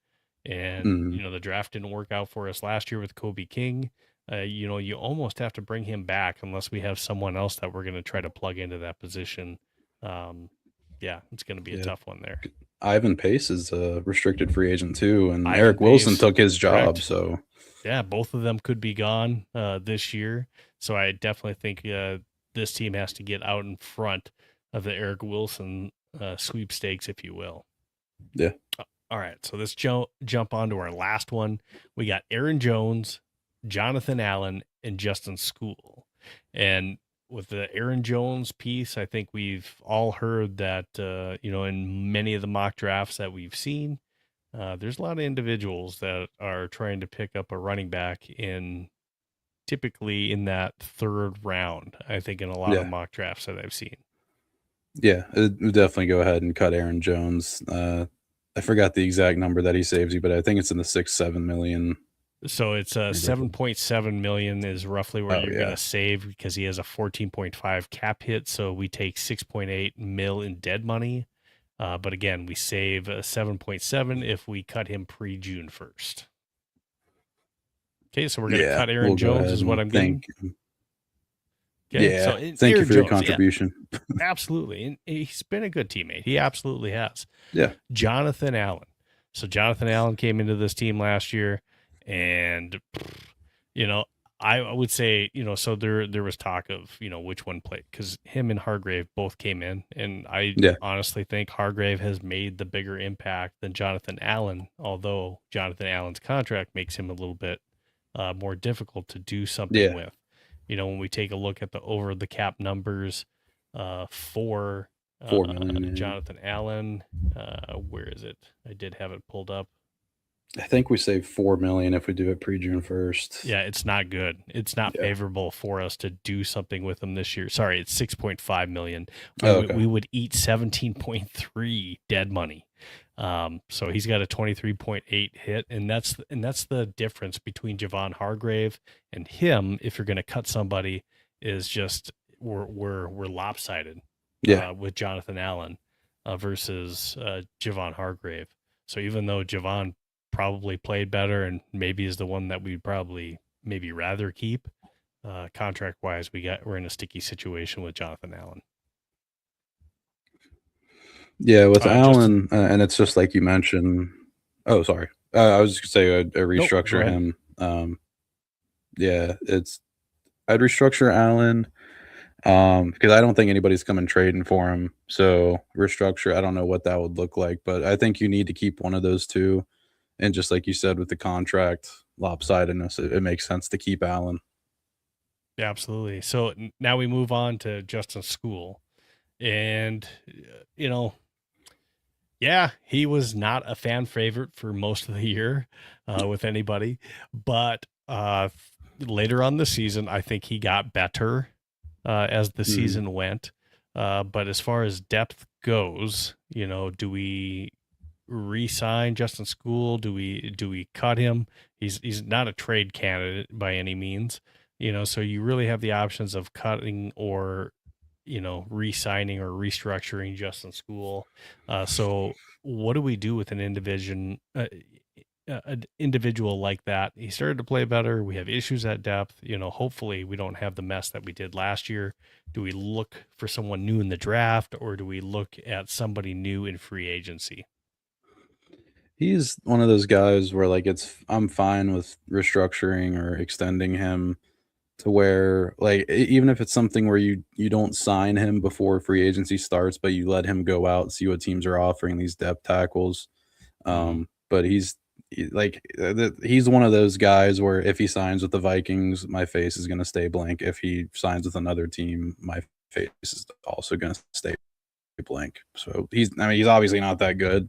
And, the draft didn't work out for us last year with Kobe King. You almost have to bring him back unless we have someone else that we're going to try to plug into that position. It's going to be a tough one there. Ivan Pace is a restricted free agent too. And Eric Wilson took his job. Correct. So yeah, both of them could be gone this year. So I definitely think this team has to get out in front of the Eric Wilson sweepstakes, if you will. Yeah. All right. So let's jump on to our last one. We got Aaron Jones, Jonathan Allen, and Justin Skule. And with the Aaron Jones piece, I think we've all heard that, in many of the mock drafts that we've seen, there's a lot of individuals that are trying to pick up a running back typically in that 3rd round, I think, in a lot of mock drafts that I've seen. Yeah, we'll definitely go ahead and cut Aaron Jones. I forgot the exact number that he saves you, but I think it's in the 6-7 million. So it's 7.7 million is roughly where you're going to save because he has a 14.5 cap hit. So we take 6.8 mil in dead money. But again, we save 7.7 if we cut him pre-June 1st. Okay, so we're going to cut Aaron Jones is what I'm getting. Okay, yeah, thank you for your contribution. Yeah, absolutely. And he's been a good teammate. He absolutely has. Yeah. Jonathan Allen. So Jonathan Allen came into this team last year, and, I would say, so there was talk of, which one played, because him and Hargrave both came in, and I honestly think Hargrave has made the bigger impact than Jonathan Allen, although Jonathan Allen's contract makes him a little bit more difficult to do something with. When we take a look at the over the cap numbers for $4 million, Jonathan Allen, where is it? I did have it pulled up. I think we save $4 million if we do it pre-June 1st. Yeah, it's not good. It's not favorable for us to do something with him this year. Sorry, it's $6.5 million. We would eat 17.3 dead money. So he's got a 23.8 hit, and that's the difference between Javon Hargrave and him. If you're going to cut somebody, is just we're lopsided. With Jonathan Allen. versus Javon Hargrave. So even though Javon probably played better and maybe is the one that we'd probably maybe rather keep, contract wise, we're in a sticky situation with Jonathan Allen. Yeah, with Allen, and it's just like you mentioned. Oh, sorry. I was just gonna say I'd restructure him. Yeah, I'd restructure Allen because I don't think anybody's coming trading for him. So restructure, I don't know what that would look like, but I think you need to keep one of those two. And just like you said, with the contract lopsidedness, it makes sense to keep Allen. Yeah, absolutely. So now we move on to Justin School. And, yeah, he was not a fan favorite for most of the year with anybody. But later on the season, I think he got better as the season went. But as far as depth goes, do we re-sign Justin School? Do we cut him? He's not a trade candidate by any means. So you really have the options of cutting or re-signing or restructuring Justin School. So what do we do with an individual like that? He started to play better. We have issues at depth. Hopefully we don't have the mess that we did last year. Do we look for someone new in the draft, or do we look at somebody new in free agency? He's one of those guys where I'm fine with restructuring or extending him to where even if it's something where you don't sign him before free agency starts, but you let him go out, see what teams are offering these depth tackles. But he's one of those guys where if he signs with the Vikings, my face is going to stay blank. If he signs with another team, my face is also going to stay blank. So he's obviously not that good,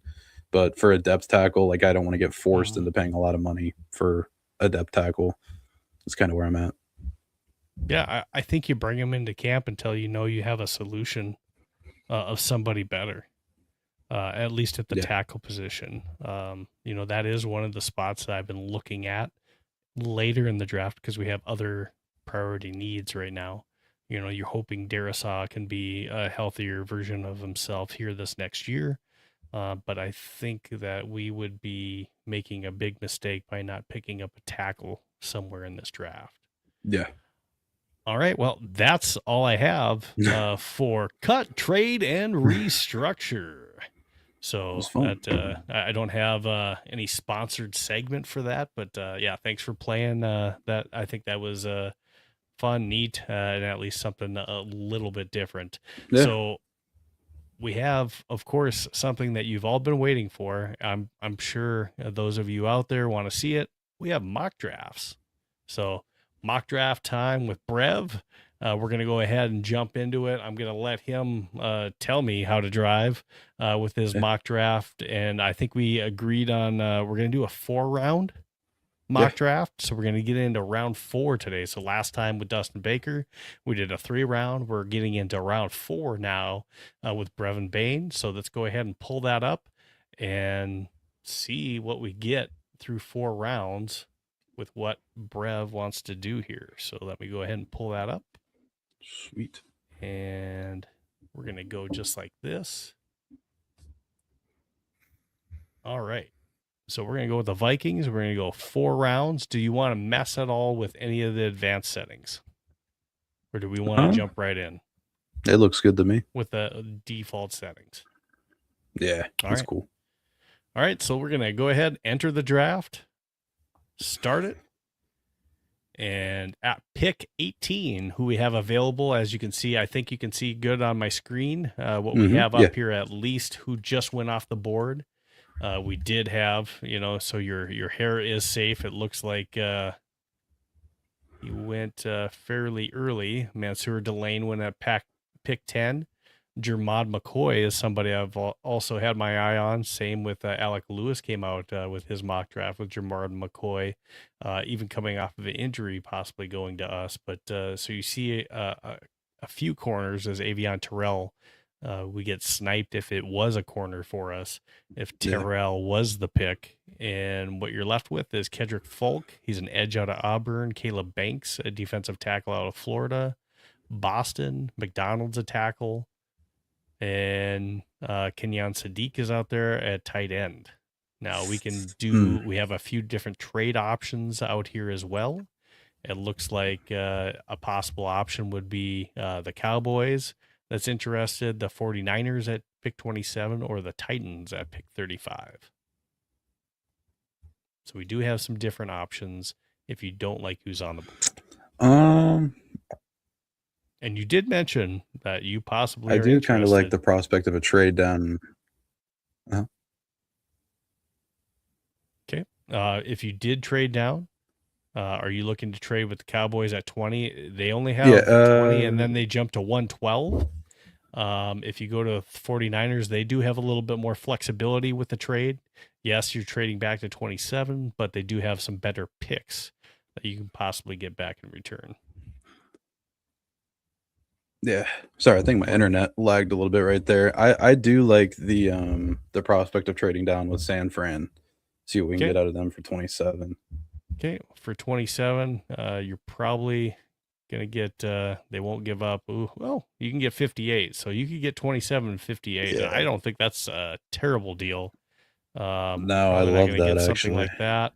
but for a depth tackle, I don't want to get forced into paying a lot of money for a depth tackle. That's kind of where I'm at. Yeah, I think you bring him into camp until you have a solution of somebody better, at least at the tackle position. That is one of the spots that I've been looking at later in the draft because we have other priority needs right now. You're hoping Darisaw can be a healthier version of himself here this next year. But I think that we would be making a big mistake by not picking up a tackle somewhere in this draft. Yeah. All right. Well, that's all I have for cut, trade, and restructure. So that I don't have any sponsored segment for that, but yeah, thanks for playing that. I think that was fun, neat, and at least something a little bit different. Yeah. So we have, of course, something that you've all been waiting for. I'm sure those of you out there want to see it. We have mock drafts. So mock draft time with Brev. We're going to go ahead and jump into it. I'm going to let him tell me how to drive with his mock draft. And I think we agreed on we're going to do a 4-round mock draft. So we're going to get into round 4 today. So last time with Dustin Baker, we did a 3-round. We're getting into round 4 now with Brevan Bane. So let's go ahead and pull that up and see what we get through 4 rounds with what Brev wants to do here. So let me go ahead and pull that up. Sweet. And we're going to go just like this. All right. So we're going to go with the Vikings. We're going to go 4 rounds. Do you want to mess at all with any of the advanced settings? Or do we want to jump right in? It looks good to me. With the default settings. Yeah, that's cool. All right. So we're going to go ahead, enter the draft. Start it. And at pick 18, who we have available, as you can see, I think you can see good on my screen what we have up here, at least who just went off the board. We did have, so your hair is safe. It looks like you went fairly early. Mansour Delane went at pick 10. Jermod McCoy is somebody I've also had my eye on. Same with Alec Lewis came out with his mock draft with Jermod McCoy, even coming off of an injury, possibly going to us. But so you see a few corners as Avion Terrell. We get sniped if it was a corner for us, if Terrell was the pick. And what you're left with is Kedrick Folk. He's an edge out of Auburn. Caleb Banks, a defensive tackle out of Florida. Boston. McDonald's a tackle. And Kenyon Sadiq is out there at tight end. Now we have a few different trade options out here as well. It looks like a possible option would be the Cowboys that's interested, the 49ers at pick 27, or the Titans at pick 35. So we do have some different options if you don't like who's on the board. And you did mention that you possibly I are do kind of like interested. the prospect of a trade down. Okay. If you did trade down, are you looking to trade with the Cowboys at 20? They only have 20, and then they jump to 112. If you go to 49ers, they do have a little bit more flexibility with the trade. Yes, you're trading back to 27, but they do have some better picks that you can possibly get back in return. Yeah. Sorry, I think my internet lagged a little bit right there. I do like the prospect of trading down with San Fran. See what we can get out of them for 27. Okay. For 27, you're probably going to get, they won't give up. Ooh, well, you can get 58. So you could get 27 and 58. Yeah. And I don't think that's a terrible deal. No, I love that, something actually. like that.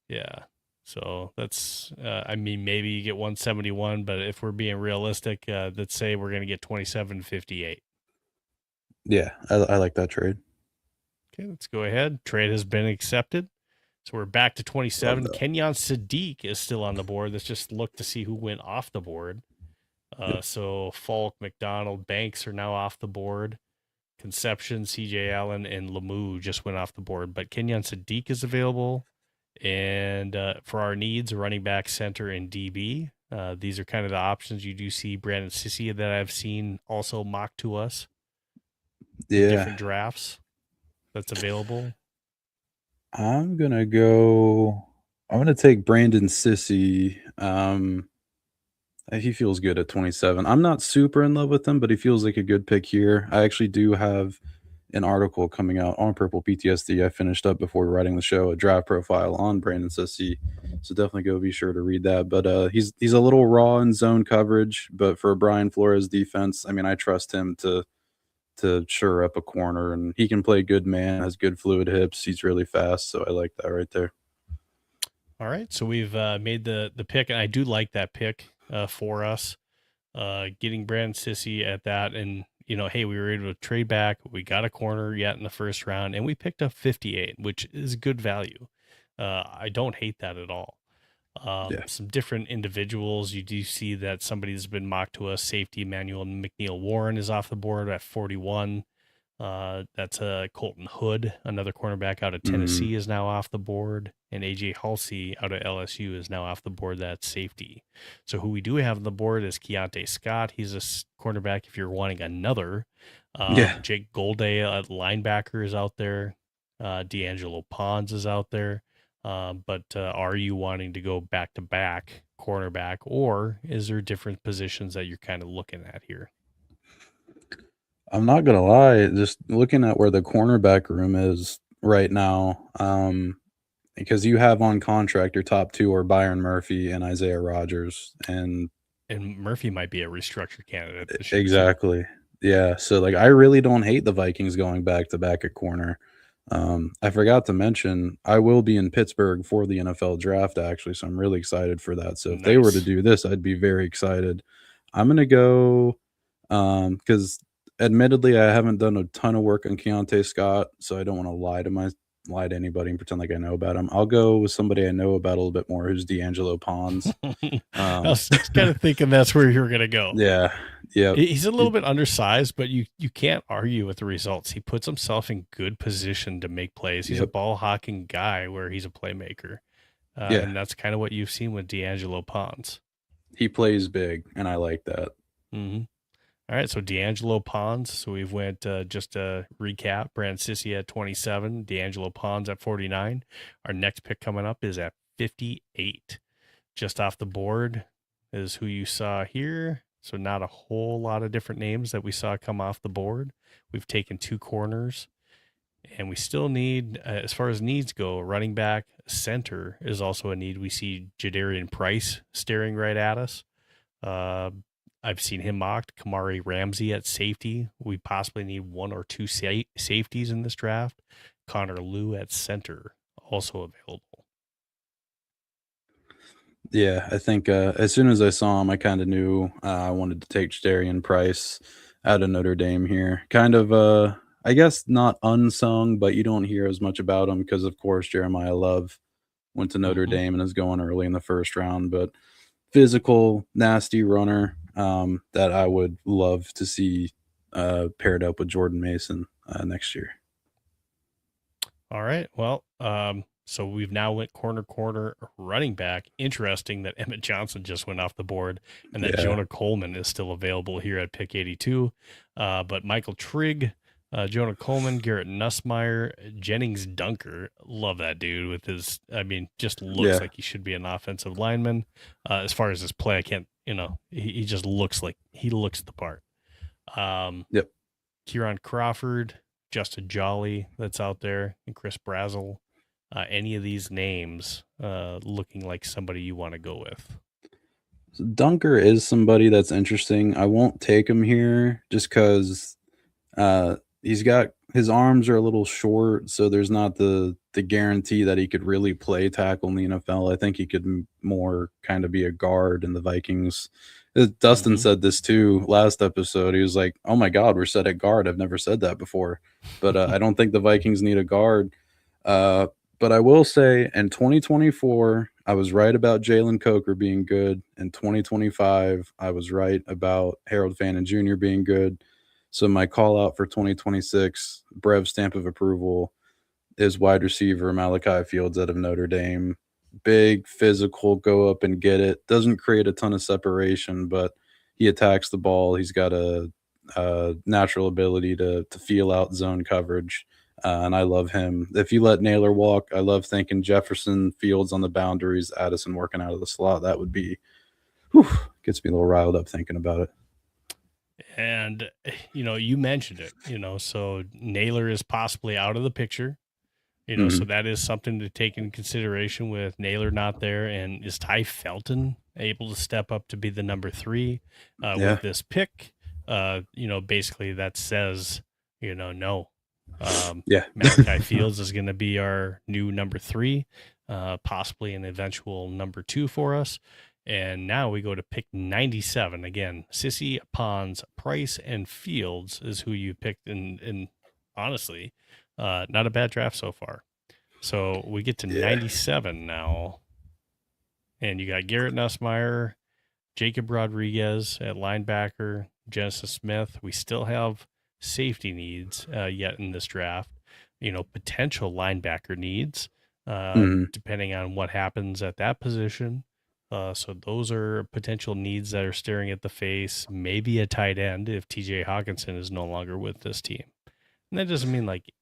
Yeah. So that's, maybe you get 171, but if we're being realistic, let's say we're going to get 27, 58. Yeah, I like that trade. Okay, let's go ahead. Trade has been accepted. So we're back to 27. Kenyon Sadiq is still on the board. Let's just look to see who went off the board. So Falk, McDonald, Banks are now off the board. Conception, CJ Allen, and Lemieux just went off the board. But Kenyon Sadiq is available. And for our needs, running back, center, and DB. These are kind of the options. You do see Brandon Sissy that I've seen also mocked to us. Yeah. Different drafts that's available. I'm going to take Brandon Sissy. He feels good at 27. I'm not super in love with him, but he feels like a good pick here. I actually do have an article coming out on PurplePTSD. I finished up before writing the show, a draft profile on Brandon Sissy. So definitely go be sure to read that. But he's a little raw in zone coverage, but for Brian Flores defense, I mean, I trust him to shore up a corner, and he can play good man, has good fluid hips. He's really fast. So I like that right there. All right. So we've made the pick, and I do like that pick for us. Getting Brandon Sissy at that, and hey, we were able to trade back. We got a corner yet in the first round, and we picked up 58, which is good value. I don't hate that at all. Some different individuals. You do see that somebody's been mocked to us. Safety Emmanuel McNeil Warren is off the board at 41. That's Colton Hood, another cornerback out of Tennessee, is now off the board, and AJ Halsey out of LSU is now off the board. That's safety. So who we do have on the board is Keontae Scott. He's a cornerback if you're wanting another. Jake Golday at linebacker is out there. D'Angelo Pons is out there. But are you wanting to go back to back cornerback, or is there different positions that you're kind of looking at here? I'm not going to lie, just looking at where the cornerback room is right now, because you have on contract your top two are Byron Murphy and Isaiah Rodgers. And Murphy might be a restructure candidate this year. Exactly. Yeah. So, I really don't hate the Vikings going back to back at corner. I forgot to mention, I will be in Pittsburgh for the NFL draft, actually, so I'm really excited for that. So if they were to do this, I'd be very excited. I'm going to go because admittedly, I haven't done a ton of work on Keontae Scott, so I don't want to lie to anybody and pretend like I know about him. I'll go with somebody I know about a little bit more, who's D'Angelo Pons. I was kind of thinking that's where you were going to go. Yeah. He's a little bit undersized, but you can't argue with the results. He puts himself in good position to make plays. He's a ball hawking guy where he's a playmaker. And that's kind of what you've seen with D'Angelo Pons. He plays big, and I like that. Mm-hmm. All right, so D'Angelo Pons. So we've went just to recap. Brandon Sissy at 27, D'Angelo Pons at 49. Our next pick coming up is at 58. Just off the board is who you saw here. So not a whole lot of different names that we saw come off the board. We've taken two corners, and we still need, as far as needs go, running back, center is also a need. We see Jadarian Price staring right at us. I've seen him mocked. Kamari Ramsey at safety. We possibly need one or two safeties in this draft. Connor Liu at center, also available. Yeah, I think as soon as I saw him, I kind of knew I wanted to take Jadarian Price out of Notre Dame here. Kind of, I guess, not unsung, but you don't hear as much about him because, of course, Jeremiah Love went to Notre Dame and is going early in the first round. But physical, nasty runner that I would love to see paired up with Jordan Mason next year. All right. Well, so we've now went corner running back. Interesting that Emmett Johnson just went off the board and that Jonah Coleman is still available here at pick 82. But Michael Trigg, Jonah Coleman, Garrett Nussmeier, Jennings Dunker. Love that dude with his, just looks like he should be an offensive lineman. As far as his play, I can't, he just looks like he looks the part. Kieran Crawford, Justin Jolly that's out there, and Chris Brazel. Any of these names looking like somebody you want to go with? So Dunker is somebody that's interesting. I won't take him here just because he's got his arms are a little short, so there's not the guarantee that he could really play tackle in the NFL. I think he could more kind of be a guard in the Vikings. Dustin said this too last episode. He was like, "Oh my God, we're set at guard. I've never said that before." But I don't think the Vikings need a guard. But I will say in 2024, I was right about Jalen Coker being good. In 2025, I was right about Harold Fannin Jr. being good. So my call out for 2026, Brev stamp of approval, is wide receiver Malachi Fields out of Notre Dame. Big, physical, go up and get it. Doesn't create a ton of separation, but he attacks the ball. He's got a natural ability to feel out zone coverage. And I love him. If you let Naylor walk, I love thinking Jefferson, Fields on the boundaries, Addison working out of the slot. That would be, gets me a little riled up thinking about it. And, you mentioned it, so Naylor is possibly out of the picture, so that is something to take into consideration with Naylor not there. And is Ty Felton able to step up to be the number 3 with this pick? Basically that says, no. Malachi Fields is going to be our new number 3, possibly an eventual number 2 for us. And now we go to pick 97. Again, Sissy, Pons, Price, and Fields is who you picked. And honestly, not a bad draft so far. So we get to 97 now. And you got Garrett Nussmeier, Jacob Rodriguez at linebacker, Genesis Smith. We still have safety needs yet in this draft. Potential linebacker needs, depending on what happens at that position. So those are potential needs that are staring at the face. Maybe a tight end if TJ Hawkinson is no longer with this team. And that doesn't mean like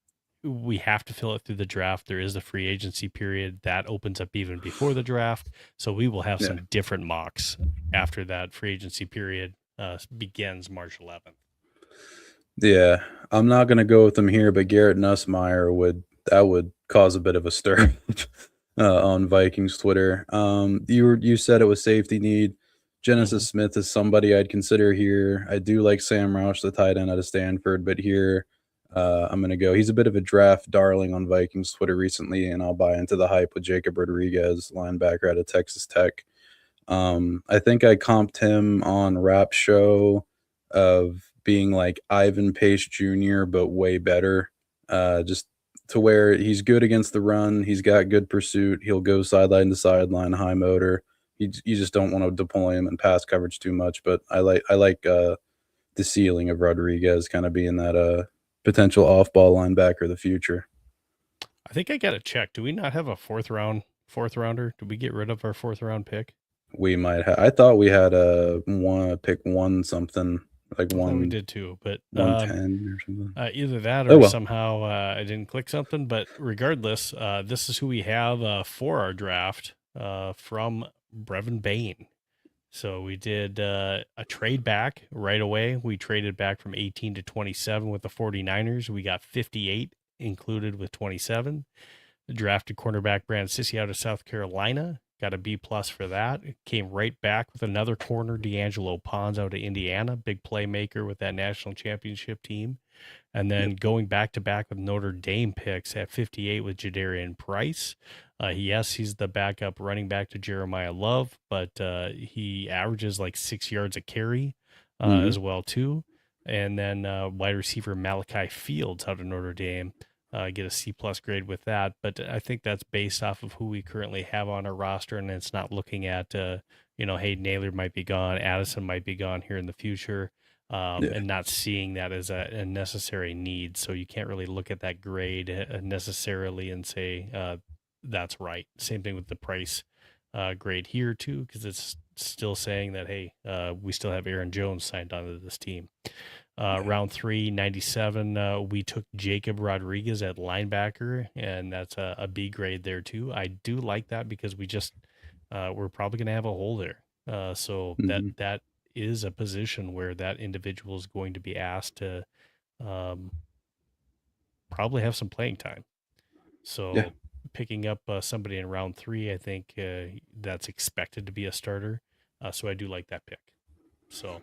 we have to fill it through the draft. There is the free agency period that opens up even before the draft. So we will have some different mocks after that free agency period begins March 11th. Yeah, I'm not going to go with him here, but Garrett Nussmeier would cause a bit of a stir on Vikings Twitter. You said it was safety need. Genesis Smith is somebody I'd consider here. I do like Sam Roush, the tight end out of Stanford, but here I'm going to go. He's a bit of a draft darling on Vikings Twitter recently, and I'll buy into the hype with Jacob Rodriguez, linebacker out of Texas Tech. I think I comped him on Rap Show of being like Ivan Pace Jr., but way better. Just to where he's good against the run. He's got good pursuit. He'll go sideline to sideline, high motor. You just don't want to deploy him in pass coverage too much. But I like the ceiling of Rodriguez kind of being that potential off-ball linebacker of the future. I think I got to check. Do we not have a fourth rounder? Did we get rid of our 4th round pick? We might have. I thought we had pick one something. Like one, we did too, but 110 or something. Either that or somehow I didn't click something. But regardless, this is who we have for our draft from Brevan Bane. So we did a trade back right away. We traded back from 18 to 27 with the 49ers. We got 58 included with 27. Drafted cornerback Brandon Sissy out of South Carolina. got a B+ for that. Came right back with another corner, D'Angelo Pons out of Indiana, big playmaker with that national championship team. And then going back to back with Notre Dame picks at 58 with Jadarian Price. Yes, he's the backup running back to Jeremiah Love, but he averages like 6 yards a carry as well too. And then wide receiver Malachi Fields out of Notre Dame. Get a C+ grade with that, but I think that's based off of who we currently have on our roster, and it's not looking at hey, Naylor might be gone, Addison might be gone here in the future, and not seeing that as a necessary need. So you can't really look at that grade necessarily and say that's right. Same thing with the Price grade here too, because it's still saying that hey, we still have Aaron Jones signed onto this team. Round 3, 97, we took Jacob Rodriguez at linebacker, and that's a B grade there too. I do like that because we're probably going to have a hole there. So that is a position where that individual is going to be asked to probably have some playing time. So picking up somebody in round 3, I think that's expected to be a starter. So I do like that pick. So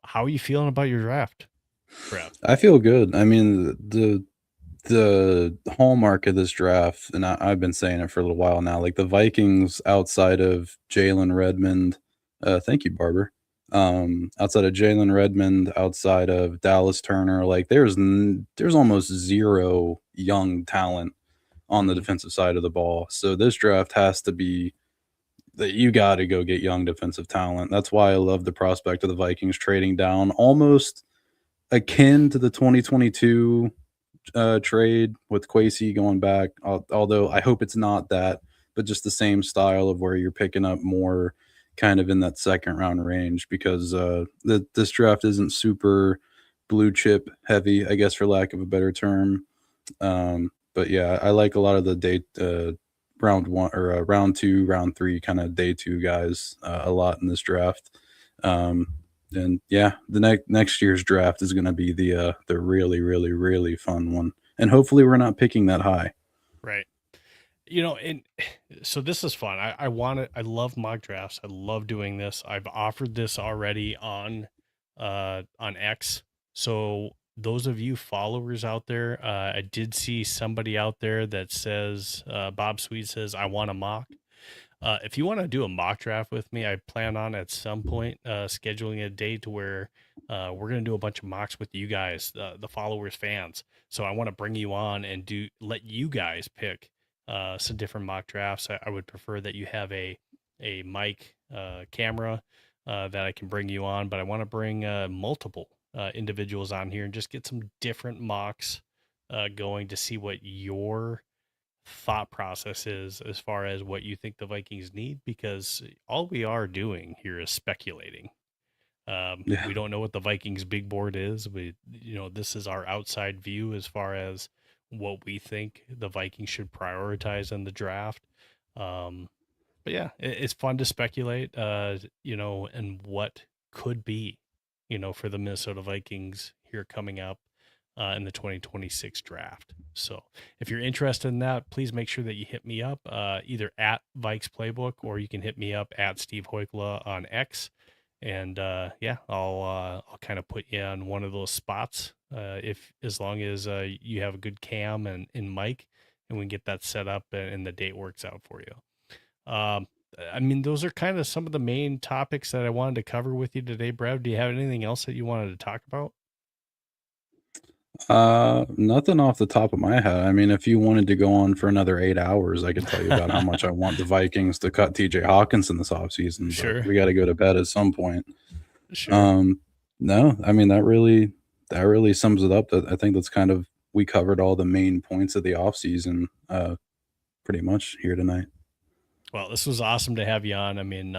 how are you feeling about your draft, Brev? I feel good. I mean, the hallmark of this draft, and I've been saying it for a little while now, like the Vikings outside of Jalen Redmond, thank you, Barber. Outside of Jalen Redmond, outside of Dallas Turner, like there's almost zero young talent on the defensive side of the ball. So this draft has to be that you got to go get young defensive talent. That's why I love the prospect of the Vikings trading down, almost akin to the 2022 trade with Kwesi going back. Although I hope it's not that, but just the same style of where you're picking up more kind of in that second round range, because this draft isn't super blue chip heavy, I guess, for lack of a better term. But yeah, I like a lot of the day round 1 or round 2, round 3 kind of day 2 guys a lot in this draft. And yeah, the next year's draft is going to be the really, really, really fun one, and hopefully we're not picking that high. Right. And so this is fun. I love mock drafts. I love doing this. I've offered this already on X. So those of you followers out there, I did see somebody out there that says, Bob Sweet says, I want a mock. If you want to do a mock draft with me, I plan on at some point scheduling a date to where we're going to do a bunch of mocks with you guys, the followers, fans. So I want to bring you on and let you guys pick some different mock drafts. I would prefer that you have a mic camera that I can bring you on, but I want to bring multiple individuals on here and just get some different mocks going to see what your thought process is as far as what you think the Vikings need, because all we are doing here is speculating. We don't know what the Vikings big board is. This is our outside view as far as what we think the Vikings should prioritize in the draft. But yeah, it's fun to speculate, and what could be, for the Minnesota Vikings here coming up in the 2026 draft. So if you're interested in that, please make sure that you hit me up either at Vikes Playbook, or you can hit me up at Steve Hoikkala on X. And I'll kind of put you on one of those spots as long as you have a good cam and mic, and we can get that set up and the date works out for you. Those are kind of some of the main topics that I wanted to cover with you today, Brev. Do you have anything else that you wanted to talk about? Nothing off the top of my head. I mean, if you wanted to go on for another 8 hours, I could tell you about how much I want the Vikings to cut TJ Hawkinson this offseason. Sure. We got to go to bed at some point. Sure. No, I mean, that really sums it up. I think that's kind of, we covered all the main points of the offseason pretty much here tonight. Well, this was awesome to have you on. I mean,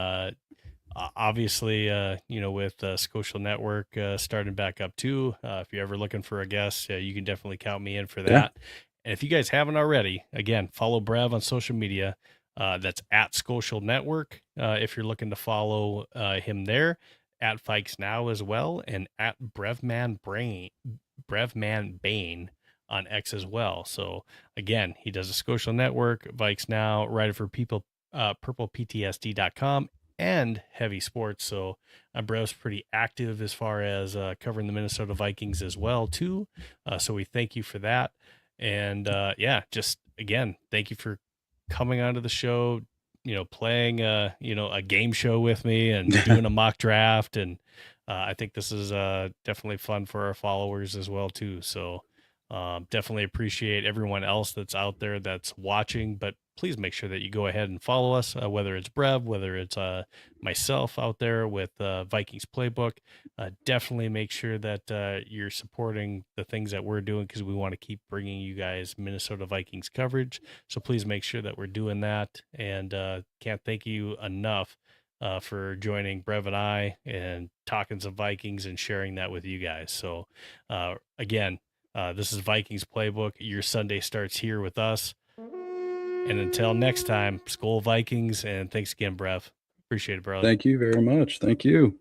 obviously, with Skolcial Network starting back up too, if you're ever looking for a guest, you can definitely count me in for that. Yeah. And if you guys haven't already, again, follow Brev on social media. That's at Skolcial Network. If you're looking to follow him there, at Vikes Now as well, and at Brevan Bane on X as well. So again, he does a Skolcial Network, Vikes Now, writer for people, PurplePTSD.com, and Heavy Sports. So Brev's pretty active as far as covering the Minnesota Vikings as well too. So we thank you for that. And yeah, just again, thank you for coming onto the show, playing a game show with me and doing a mock draft. And I think this is definitely fun for our followers as well too. So definitely appreciate everyone else that's out there that's watching, but please make sure that you go ahead and follow us, whether it's Brev, whether it's myself out there with Vikings Playbook. Definitely make sure that you're supporting the things that we're doing, because we want to keep bringing you guys Minnesota Vikings coverage. So please make sure that we're doing that. And can't thank you enough for joining Brev and I and talking some Vikings and sharing that with you guys. So again, this is Vikings Playbook. Your Sunday starts here with us. And until next time, Skol Vikings, and thanks again, Brev. Appreciate it, brother. Thank you very much. Thank you.